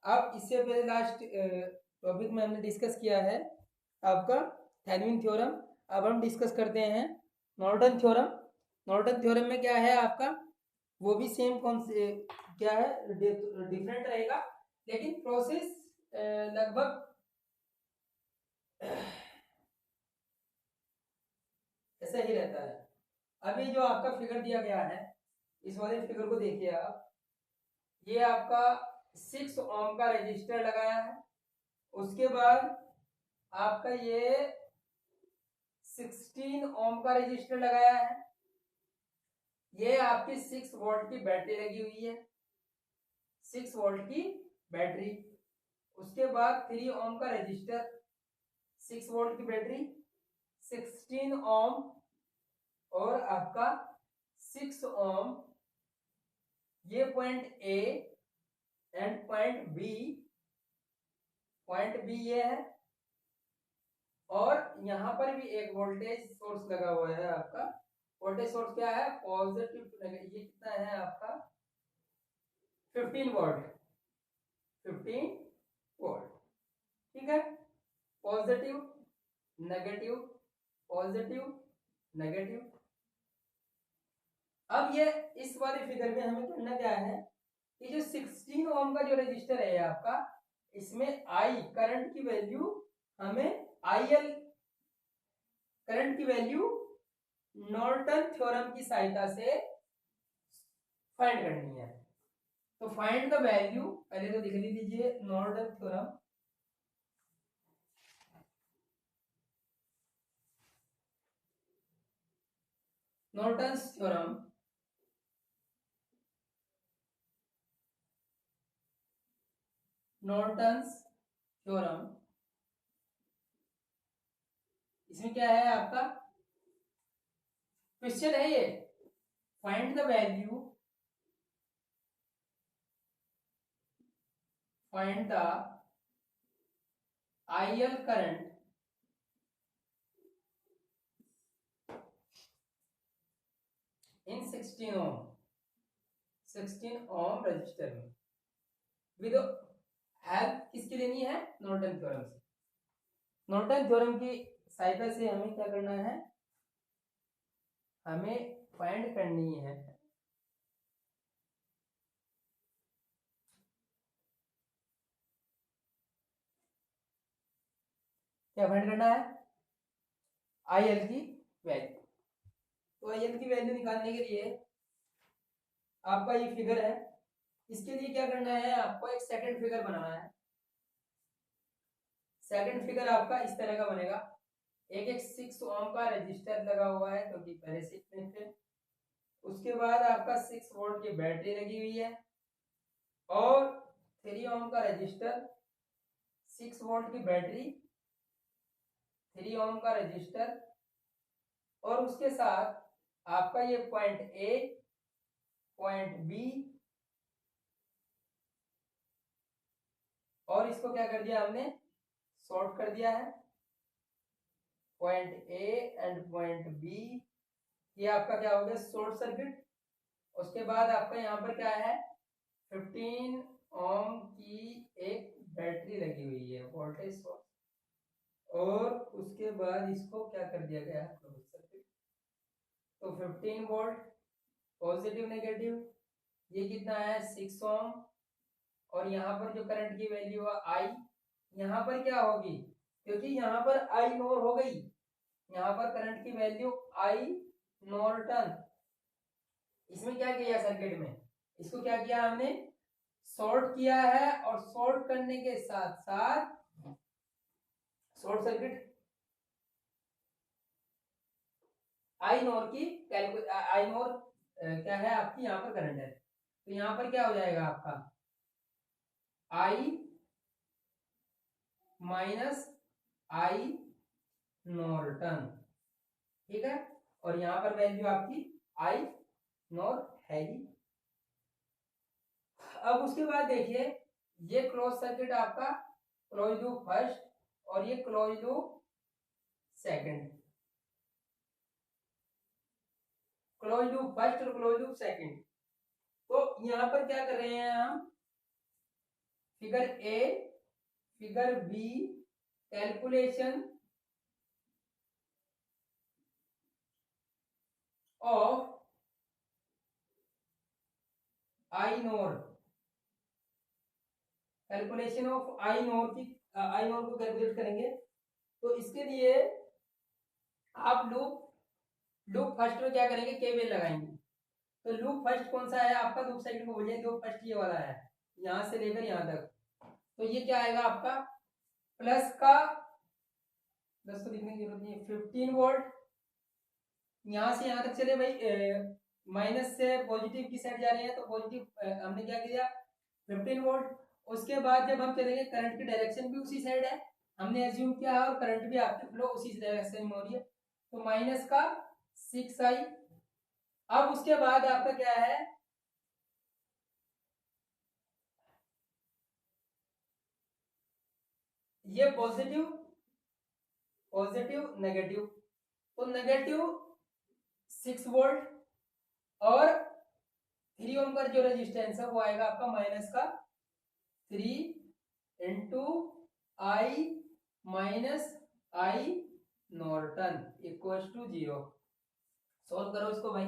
अब इससे पहले लास्ट टॉपिक में हमने डिस्कस किया है आपका थेवेनिन थ्योरम। अब हम डिस्कस करते हैं नॉर्टन थ्योरम। नॉर्टन थ्योरम में क्या है आपका, वो भी सेम कौन से क्या है, डिफरेंट रहेगा लेकिन प्रोसेस लगभग ऐसा ही रहता है। अभी जो आपका फिगर दिया गया है, इस वाले फिगर को देखिए आप, ये आपका 6 ओम का रजिस्टर लगाया है, उसके बाद आपका ये 16 ओम का रजिस्टर लगाया है, ये आपकी 6 वोल्ट की बैटरी लगी हुई है, 6 वोल्ट की बैटरी। उसके बाद 3 ओम का रजिस्टर, 6 वोल्ट की बैटरी, 16 ओम और आपका 6 ओम। ये point A and point B ये है, और यहां पर भी एक वोल्टेज सोर्स लगा हुआ है आपका। वोल्टेज सोर्स क्या है? पॉजिटिव। ये कितना है आपका? 15 वोल्ट, 15 वोल्ट। ठीक है, पॉजिटिव नेगेटिव, पॉजिटिव नेगेटिव। अब ये इस वाले फिगर में हमें करना क्या है कि जो 16 ओम का जो रजिस्टर है आपका, इसमें आई करंट की वैल्यू हमें आईएल करंट की वैल्यू नॉर्टन थ्योरम की सहायता से फाइंड करनी है। तो फाइंड द वैल्यू, पहले तो लिख लीजिए Norton theorem. Norton's theorem, Norton's theorem, इसमें क्या है आपका क्वेश्चन है ये, find the value, find the IL current in 16 ohm, 16 ohm register में, विद हेल्प किसकी लेनी है? नॉर्टन थ्योरम से। नॉर्टन थ्योरम की सहायता से हमें क्या करना है? हमें फाइंड करनी है क्या फाइंड करना है? आईएल की वैल्यू। तो आईएल की वैल्यू निकालने के लिए आपका ये फिगर है, इसके लिए क्या करना है? आपको एक सेकंड फिगर बनाना है। सेकंड फिगर आपका इस तरह का बनेगा, एक 6 ओम का रजिस्टर लगा हुआ है क्योंकि पहले 6 में थे। उसके बाद आपका 6 वोल्ट की बैटरी लगी हुई है, और 3 ओम का रजिस्टर, 6 वोल्ट की बैटरी, 3 ओम का रजिस्टर, और उसके साथ आपका ये पॉइंट ए, पॉइंट बी, और इसको क्या कर दिया हमने? शॉर्ट कर दिया है। Point A and point B, ये आपका क्या हो गया? Short circuit. उसके बाद आपका यहाँ पर क्या है? 15 ओम की एक बैटरी लगी हुई है, वोल्टेज सोर्स, और उसके बाद इसको क्या कर दिया गया है? Close circuit. तो 15 वोल्ट, पॉजिटिव नेगेटिव, ये कितना है? 6 ओम, और यहाँ पर जो करंट की वैल्यू है आई, यहाँ पर क्या होगी? क्योंकि यहाँ पर आई नोर हो गई, यहाँ पर करंट की वैल्यू आई नॉर्टन। इसमें क्या किया सर्किट में? इसको क्या किया हमने? शॉर्ट किया है, और शॉर्ट करने के साथ साथ शॉर्ट सर्किट आई नोर की आई नोर क्या है आपकी? यहाँ पर करंट है, तो यहाँ पर क्या हो जाएगा आपका? आई माइनस आई नॉर्टन। ठीक है, और यहाँ पर वैल्यू आपकी आई नॉर है ही। अब उसके बाद देखिए, ये क्लोज सर्किट आपका क्लोज लूप फर्स्ट, और ये close loop second, close loop first और क्लोज लूप सेकंड। तो यहाँ पर क्या कर रहे हैं हम? Figure A, figure B, calculation of I nor, calculation of I note की, आई नोट को कैलकुलेट करेंगे। तो इसके लिए आप लूप लूप फर्स्ट में क्या करेंगे, केवीएल लगाएंगे। तो लूप फर्स्ट कौन सा है आपका, लूप सेकंड को बोलिए, लूप फर्स्ट ये वाला है, यहाँ से लेकर यहाँ तक। तो ये क्या आएगा आपका, प्लस का 10 तो लिखने की जरूरत नहीं है, 15 वोल्ट यहाँ से यहाँ तक चले भाई, माइनस से पॉजिटिव की साइड जा रहे हैं, तो पॉजिटिव हमने क्या किया 15 वोल्ट। उसके बाद जब हम चलेंगे, करंट की डायरेक्शन भी उसी साइड है, हमने एज्यूम किया है, और करंट भी आपकी फ्लो उसी डायरेक्शन में हो रही है, तो माइनस का 6i। अब उसके बाद आपका क्या है, ये पॉजिटिव पॉजिटिव नेगेटिव, तो नेगेटिव 6 वोल्ट, और 3 ओम का जो रेजिस्टेंस है वो आएगा आपका माइनस का 3 into I minus I Norton equal to 0। Solve करो इसको भाई,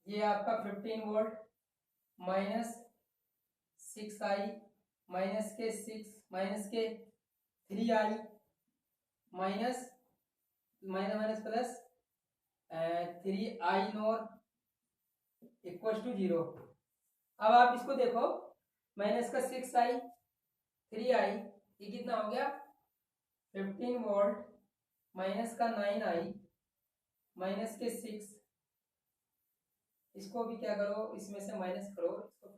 ये आपका 15 वोल्ट माइनस 6i माइनस के 3i minus minus minus plus 3i not equal to 0। अब आप इसको देखो, माइनस का 6i 3i, ये कितना हो गया 15 वोल्ट माइनस का 9i माइनस के 6, इसको भी क्या करो, इसमें से माइनस करो इसको,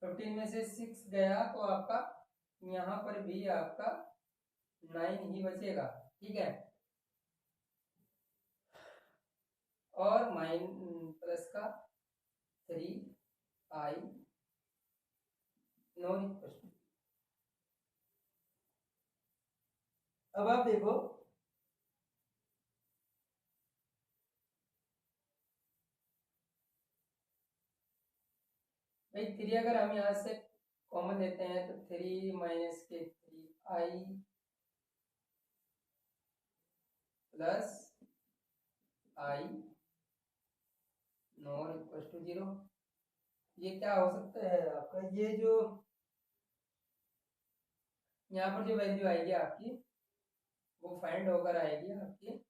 15 में से 6 गया, तो आपका यहाँ पर भी आपका 9 ही बचेगा, ठीक है। और माइन प्लस का 3i नॉन इक्वल। अब आप देखो, भाई 3 अगर हम यहाँ से कॉमन लेते हैं, तो 3 माइनस के 3i plus i non equal to 0। ये क्या हो सकता है आपका, ये जो यहाँ पर जो वैल्यू आएगी आपकी, वो फाइंड होकर आएगी आपकी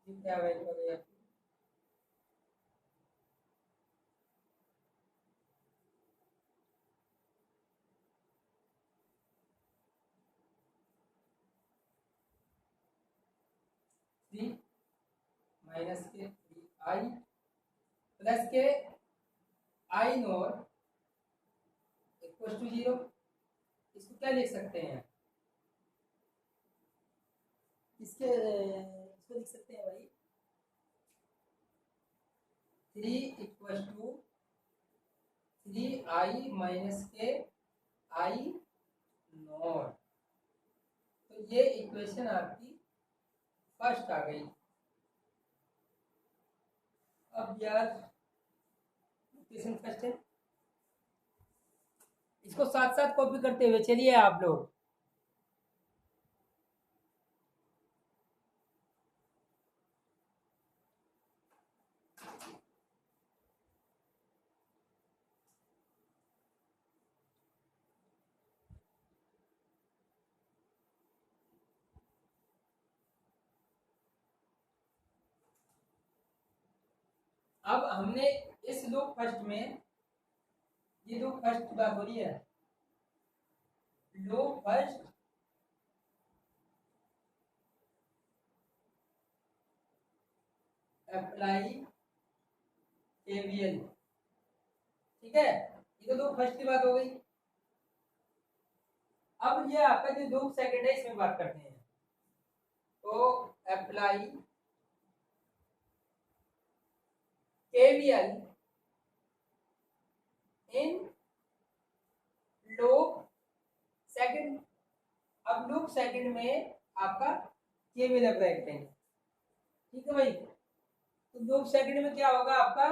क्या वैल्यू आ गई आपकी, थ्री माइनस के 3i प्लस के i नॉट इक्वल टू 0। इसको क्या लिख सकते हैं, इसको लिख सकते हैं भाई 3 इक्वल टू 3i माइनस के i नॉट। तो ये इक्वेशन आपकी फर्स्ट आ गई। अब यार इक्वेशन फर्स्ट है, इसको साथ साथ कॉपी करते हुए चलिए आप लोग। अब हमने इस लूप फर्स्ट में, ये लूप फर्स्ट बात हो रही है, लो फर्स्ट अप्लाई केवीएल। ठीक है, ये तो लूप फर्स्ट की बात हो गई। अब ये आपका जो लूप सेकंड है इसमें बात करते हैं। तो apply KVL in loop second. अब लूप सेकंड में आपका केवीएल अप्लाई करेंगे। ठीक है भाई, तो लूप सेकंड में क्या होगा आपका,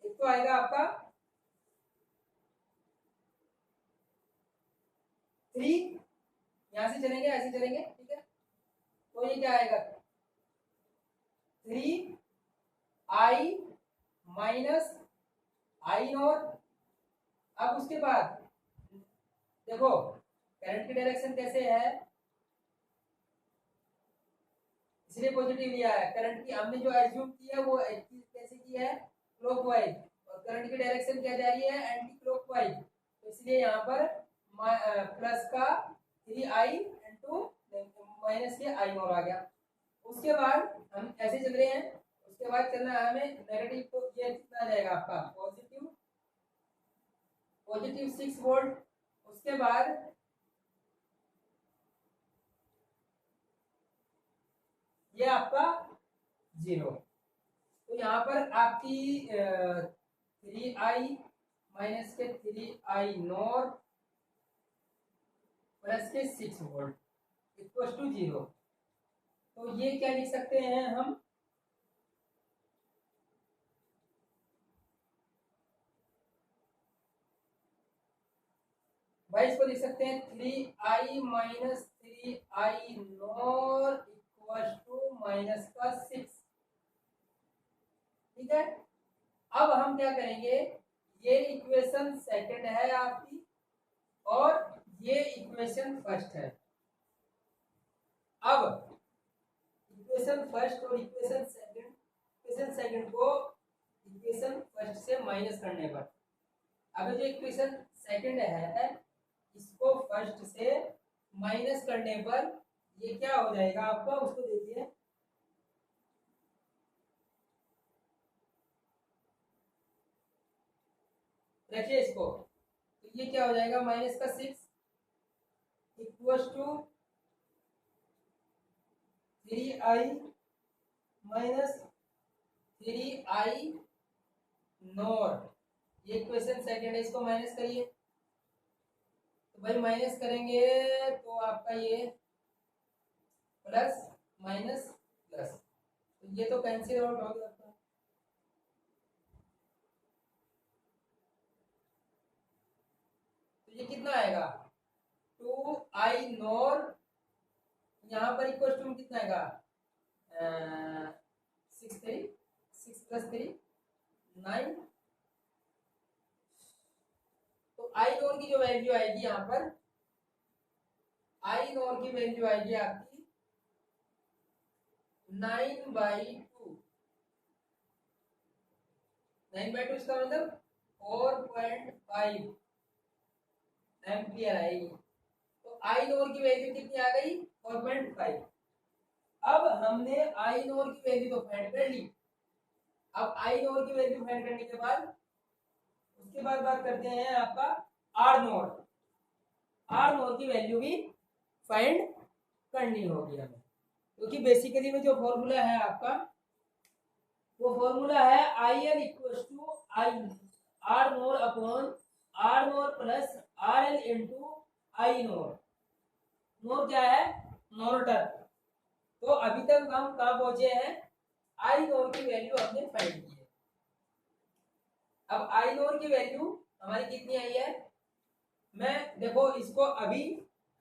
एक तो आएगा आपका 3, यहां से चलेंगे ऐसे चलेंगे। ठीक है, तो ये क्या आएगा 3i माइनस आई नॉट। अब उसके बाद देखो करंट की डायरेक्शन कैसे है, इसलिए पॉजिटिव लिया है। करंट की हमने जो एज्यूम की है वो कैसे की है, क्लॉकवाइज, और करंट की डायरेक्शन क्या जा रही है, एंटी क्लॉकवाइज। तो इसलिए यहाँ पर प्लस का 3i इंटू माइनस के आई नॉट आ गया। उसके बाद हम ऐसे चल रहे हैं, उसके बाद चलना है हमें नेगेटिव। तो ये कितना आ जाएगा आपका पॉजिटिव 6 वोल्ट। उसके बाद ये आपका 0। तो यहाँ पर आपकी 3i माइनस के 3i नॉट प्लस के 6 वोल्ट इक्वल टू 0। तो ये क्या लिख सकते हैं हम, भाई इसको लिख सकते हैं 3i minus 3i not equal to minus का 6। ठीक है, अब हम क्या करेंगे, ये इक्वेशन सेकंड है आपकी और ये इक्वेशन फर्स्ट है। अब इक्वेशन फर्स्ट और इक्वेशन सेकंड को इक्वेशन फर्स्ट से माइनस करने पर, अब जो इक्वेशन सेकंड है इसको फर्स्ट से माइनस करने पर ये क्या हो जाएगा आपका, उसको देखिए। रखिए इसको, तो ये क्या हो जाएगा, माइनस का 6 equal to 3i minus 3i not. ये इक्वेशन सेकंड है, इसको माइनस करिए। तो भाई माइनस करेंगे तो आपका ये प्लस माइनस प्लस, तो ये तो कैंसिल आउट हो गया आपका। तो ये कितना आएगा 2i नॉट, यहाँ पर इक्वल टू कितना आएगा 6 प्लस 3 9। तो आई नॉर की जो वैल्यू आएगी यहाँ पर, आई नॉर की वैल्यू आएगी आपकी 9/2। 9/2 इसका मतलब 4.5 एम्पियर आएगी। तो आई नॉर की वैल्यू कितनी आ गई 4.5। अब हमने आई नॉर की वैल्यू तो फाइंड कर ली। अब आई नॉर की वैल्यू फाइंड करने के बाद उसके बाद बात करते हैं आपका आर नॉट। आर नॉट की वैल्यू भी फाइंड करनी होगी हमें, क्योंकि बेसिकली में जो फॉर्मूला है आपका वो फॉर्मूला है I L equal to I R not upon R not plus R L into I not. Not क्या है, नॉर्टन। तो अभी तक हम कहाँ पहुंचे हैं, आई नॉट की वैल्यू हमने फाइंड की है। अब आई नॉट की वैल्यू हमारी कितनी आई है, मैं देखो इसको अभी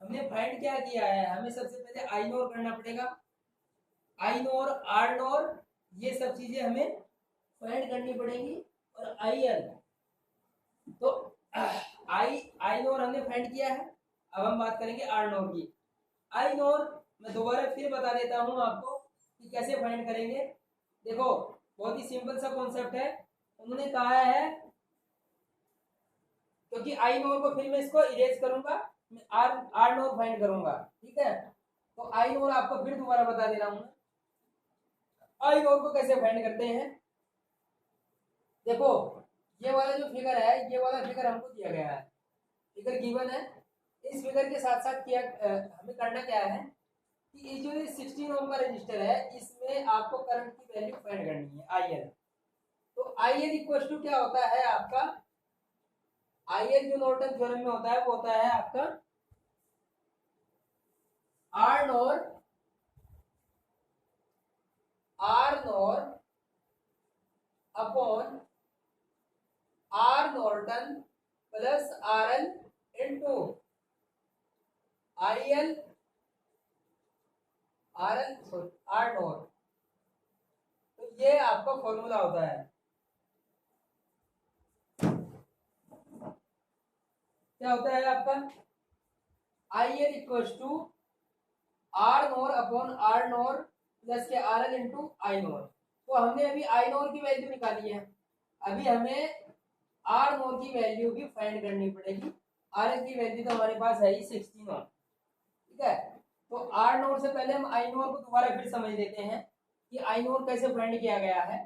हमने फाइंड क्या किया है, हमें सबसे पहले आई नॉट करना पड़ेगा। आई नॉट आर नॉट ये सब चीजें हमें फाइंड करनी पड़ेगी। और आई एल, तो आई नॉट हमने फाइंड किया है। अब हम बात करेंगे आर नॉट की। आई नॉट मैं दोबारा फिर बता देता हूं आपको कि कैसे फाइंड करेंगे। देखो बहुत ही सिंपल सा कॉन्सेप्ट है। उन्होंने कहा है क्योंकि आई नोर को फिर मैं इसको इरेज करूंगा, मैं आर आर नोर फाइंड करूंगा, ठीक है। तो आई नोर आपको फिर दोबारा बता दे रहा हूं, आई नोर को कैसे फाइंड करते हैं। देखो ये वाला जो फिगर है, ये वाला फिगर हमको दिया गया है, फिगर गिवन है। इस फिगर के साथ साथ क्या हमें करना क्या है कि ये जो 16 ओम का रजिस्टर है, इसमें आपको करंट की वैल्यू फाइंड करनी है, आई एल। तो आई एल इक्वल टू क्या होता है आपका, आई एल जो नॉर्टन थ्योरम में होता है वो होता है आपका R nor upon R Norton plus R L into I L R L sorry R nor. तो ये आपका फॉर्मूला होता है, क्या होता है आपका I L equal to R nor upon R nor plus के R L into I nor. तो हमने अभी आई नोर की वैल्यू निकाली है, अभी हमें आर नोर की वैल्यू भी फाइंड करनी पड़ेगी। आर एल की वैल्यू तो हमारे पास है ही 16 ओम, ठीक है। तो आर नोर से पहले हम आई नोर को दोबारा फिर समझ लेते हैं कि आई नोर कैसे फाइंड किया गया है।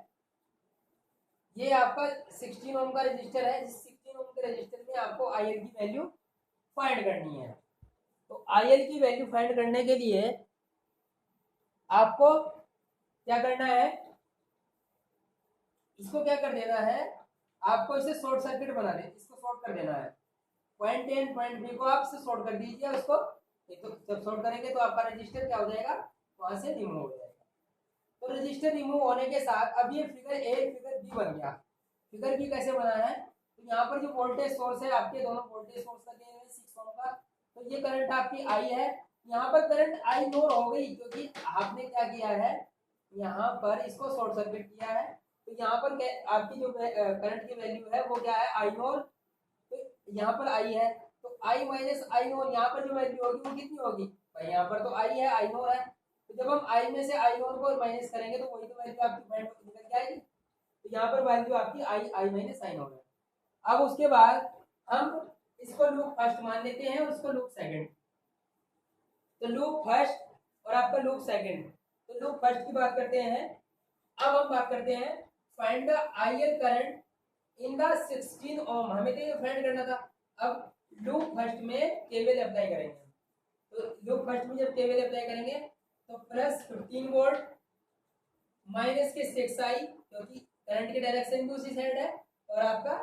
ये आपका 16 ओम का रजिस्टर है, इस 16 ओम के रजिस्टर में आपको आई एल की वैल्यू फाइंड करनी है। तो आई एल की वैल्यू फाइंड करने के लिए आपको क्या करना है, इसको क्या कर देना है, आपको इसे शॉर्ट सर्किट बना दे, इसको शॉर्ट कर देना है। Point A and point B को आप से शॉर्ट कर दीजिए उसको, तो जब शॉर्ट करेंगे तो आपका रजिस्टर क्या हो जाएगा, वहां से रिमूव हो जाएगा। तो रजिस्टर रिमूव होने के साथ अब ये फिगर ए फिगर बी बन गया। फिगर बी कैसे बना है, तो यहाँ पर जो वोल्टेज सोर्स है, आपके दोनों वोल्टेज सोर्स लगे हुए हैं 6 ओम का, तो ये करंट आपकी आई है। यहाँ पर करंट आई नोर हो गई क्योंकि आपने क्या किया है, यहाँ पर इसको शॉर्ट सर्किट किया है। तो यहाँ पर आपकी जो करंट की वैल्यू है वो क्या है, आई नोर। तो यहाँ पर आई है, तो आई माइनस आई नोर, यहाँ पर जो वैल्यू होगी वो कितनी होगी भाई, यहाँ पर तो आई है, आई नोर है। तो जब हम आई में से आई नोर को माइनस करेंगे तो वही तो वैल्यू आपकी फाइंड निकल के आएगी। तो यहाँ पर वैल्यू आपकी आई आई माइनस आई नोर है। अब उसके बाद हम इसको लूप फर्स्ट मान लेते हैं, उसको लूप सेकंड। तो लूप फर्स्ट और आपका लूप सेकंड, तो लूप फर्स्ट की बात करते हैं। अब हम बात करते हैं find the IL current in the 16 ओम, हमें तो ये फाइंड करना था। अब लूप फर्स्ट में केवीएल अप्लाई करेंगे, तो लूप फर्स्ट में जब केवीएल अप्लाई करेंगे तो प्लस 15 वोल्ट माइनस के 6 आई, क्योंकि करंट की डायरेक्शन भी उसी साइड है और आपका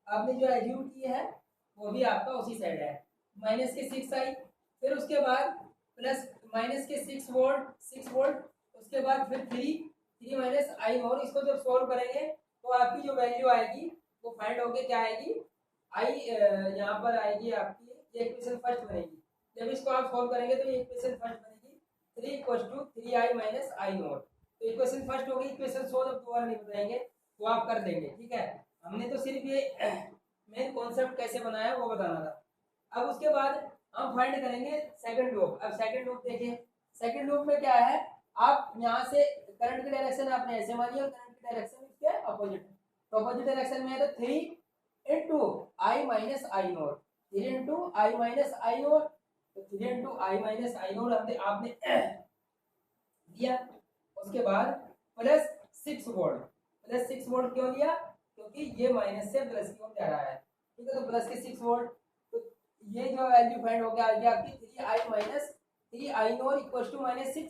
आपने जो एज्यूम की है वो भी आपका उसी साइड है, माइनस के 6 आई। फिर उसके बाद प्लस माइनस के 6 वोल्ट, उसके बाद फिर 3 माइनस आई, और इसको जब सॉल्व करेंगे तो आपकी जो वैल्यू आएगी वो फाइंड होके क्या आएगी, आई यहाँ पर आएगी आपकी, ये इक्वेशन फर्स्ट बनेगी। जब इसको आप सॉल्व करेंगे तो ये इक्वेशन फर्स्ट बनेगी 3 equal to 3i minus I note. तो इक्वेशन फर्स्ट हो गई, इक्वेशन सॉल्व अब दोबारा नहीं बताएंगे, तो आप कर देंगे, ठीक है। हमने तो सिर्फ ये मेन कॉन्सेप्ट कैसे बनाया वो बताना था। अब उसके बाद हम फाइंड करेंगे सेकंड लूप। अब सेकंड लूप देखिए, सेकंड लूप में क्या है, आप यहाँ से करंट की डायरेक्शन आपने ऐसे मानी और करंट की डायरेक्शन इसके अपोजिट, तो अपोजिट डायरेक्शन में है तो 3 into I minus I note, 3 into I minus I note, तो 3 into I minus I note आपने दिया। उसके बाद प्लस 6 वोल्ट, प्लस 6 वोल्ट क्यों दिया, क्योंकि ये माइनस से प्लस की ओर जा रहा है, ठीक है। तो प्लस के 6 वोल्ट, तो ये जो वैल्यू फाइंड हो गया आ गया आपकी 3i minus 3i note equal to minus 6।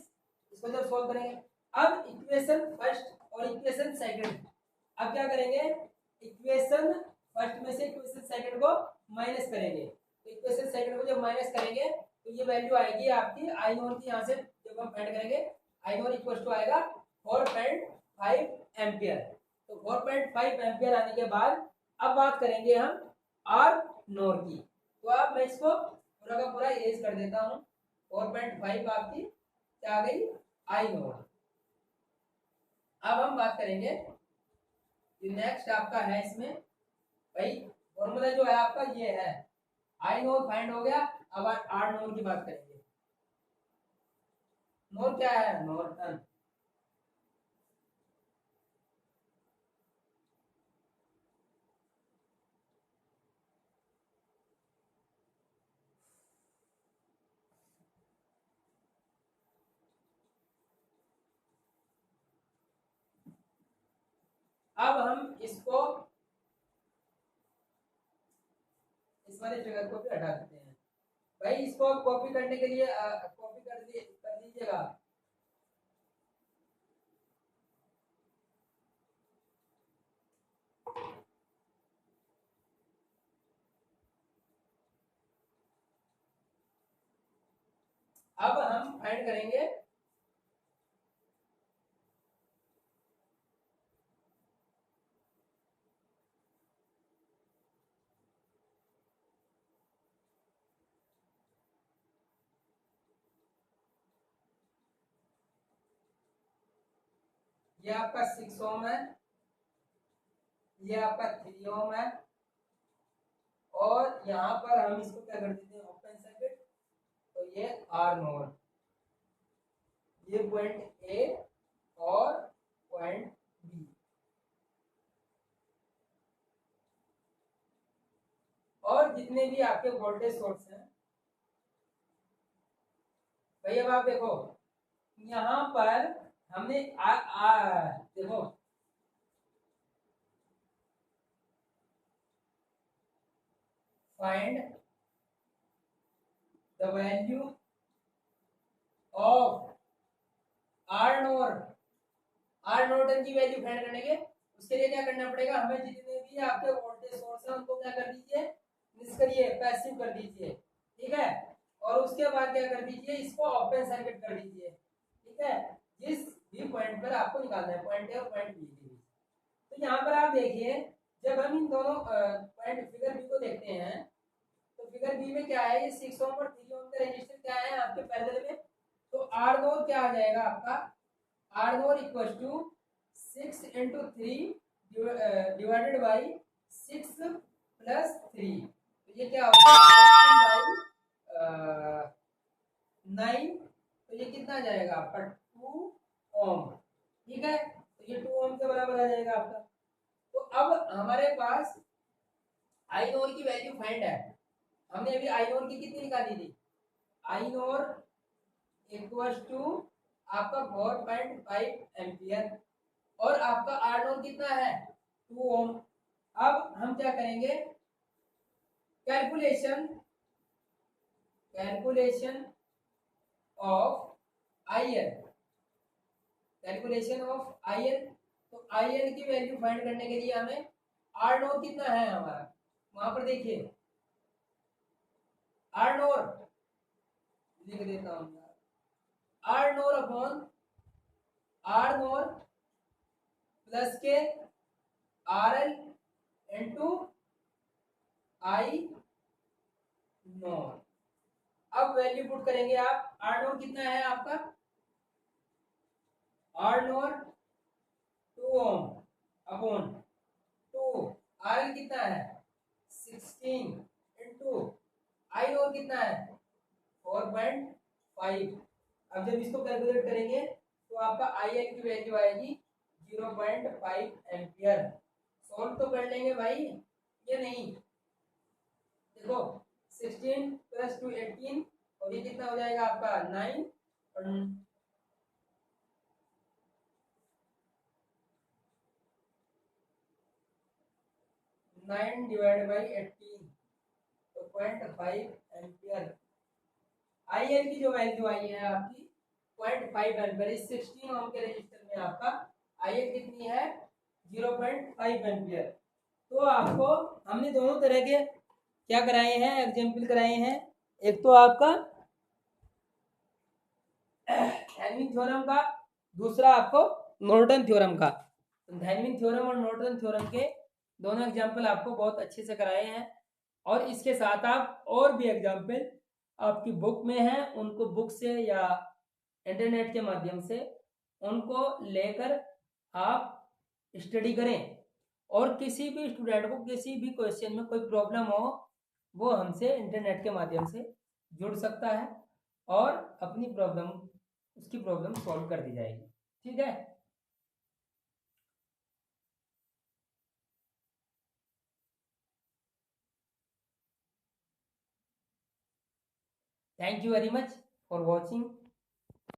इसको जब सोल्व करेंगे, अब इक्वेशन फर्स्ट और इक्वेशन सेकंड, अब क्या करेंगे, इक्वेशन फर्स्ट में से इक्वेशन सेकंड को माइनस करेंगे। तो इक्वेशन सेकंड को जब माइनस करेंगे तो ये वैल्यू आएगी आपकी आई नोट की, यहाँ से जब हम फाइंड करेंगे आई नोट इक्वल टू आएगा 4.5 एम्पियर। तो 4.5 एम्पियर आने के बाद अब बात करेंगे हम आर नोर की। तो अब मैं इसको पूरा का पूरा इरेज कर देता हूँ, 4.5 आपकी क्या आ गई, आई नोट। अब हम बात करेंगे ये नेक्स्ट आपका है, इसमें भाई फॉर्मूला जो है आपका ये है, आई नोट फाइंड हो गया। अब आर नोट की बात करेंगे। नोट क्या है, नॉर्टन, अब हम इसको इस वाले फिगर को भी हटा देते हैं भाई। इसको कॉपी करने के लिए कॉपी कर दीजिएगा। अब हम फाइंड करेंगे ये आपका 6 ओम है, ये आपका 3 ओम है, और यहाँ पर हम इसको क्या कर देते हैं ओपन सर्किट। तो ये आर नोड, ये पॉइंट ए और पॉइंट बी, और जितने भी आपके वोल्टेज सोर्स हैं भाई। अब आप देखो यहाँ पर हमने देखो find the value of R note. R Norton की वैल्यू फाइंड करने के उसके लिए क्या करना पड़ेगा, हमें जितने भी आपके वोल्टेज सोर्स हैं उनको क्या कर दीजिए, निष्क्रिय पैसिव कर दीजिए, ठीक है। और उसके बाद क्या कर दीजिए, इसको ओपन सर्किट कर दीजिए, ठीक है। जिस भी पॉइंट पर आपको निकालना है, पॉइंट ए और पॉइंट बी के बीच। तो यहाँ पर आप देखिए, जब हम इन दोनों पॉइंट फिगर बी को देखते हैं तो फिगर बी में क्या है, ये 6 ओम और 3 ओम का रेजिस्टर क्या है आपके पैरेलल में। तो आर नोट क्या आ जाएगा आपका, R note equal to 6 into 3 divided by 6 plus 3। तो ये क्या होगा 15 बाई 9। तो ये कितना जाएगा आपका 2 ओम, ठीक है। तो ये 2 ओम के बराबर आ जाएगा आपका। तो अब हमारे पास आई नोर की वैल्यू फाइंड है। हमने अभी आई नोर की कितनी निकाली थी, आई नोर इक्वल टू आपका 4.5 एम्पियर, और आपका आर नोर कितना है 2 ओम। अब हम क्या करेंगे, calculation calculation of I N, calculation of I N. तो आई एन की वैल्यू फाइंड करने के लिए हमें आर नोर कितना है हमारा, वहां पर देखिए आर नोर लिख देता हूं, R nor upon R nor plus के R L into I nor. अब वैल्यू पुट करेंगे आप, आर नोर कितना है आपका, R nor 2 ohm upon 2, R L कितना है 16 इंटू आई नोर कितना है 4.5। अब जब इसको कैलकुलेट करेंगे तो आपका आई एल की वैल्यू आएगी 0.5 एम्पियर। सॉल्व तो कर लेंगे भाई, ये नहीं देखो 16 प्लस 2 18, और ये कितना हो जाएगा आपका 9, और 9 डिवाइड बाई 18, तो 0.5 एम्पियर। आई एल की जो वैल्यू आई है आपकी 0.5 एम्पियर। इस 16 ओम के रेजिस्टर में आपका आई एल कितनी है 0.5 एम्पियर। तो आपको हमने दोनों तरह के क्या कराए हैं, एग्जाम्पल कराए हैं। एक तो आपका थेवेनिन थ्योरम का, दूसरा आपको नॉर्टन थ्योरम का। थेवेनिन थ्योरम और नॉर्टन थ्योरम के दोनों एग्जाम्पल आपको बहुत अच्छे से कराए हैं, और इसके साथ आप और भी एग्जाम्पल आपकी बुक में हैं, उनको बुक से या इंटरनेट के माध्यम से उनको लेकर आप स्टडी करें। और किसी भी स्टूडेंट को किसी भी क्वेश्चन में कोई प्रॉब्लम हो, वो हमसे इंटरनेट के माध्यम से जुड़ सकता है और अपनी प्रॉब्लम उसकी प्रॉब्लम सॉल्व कर दी जाएगी, ठीक है। Thank you very much for watching.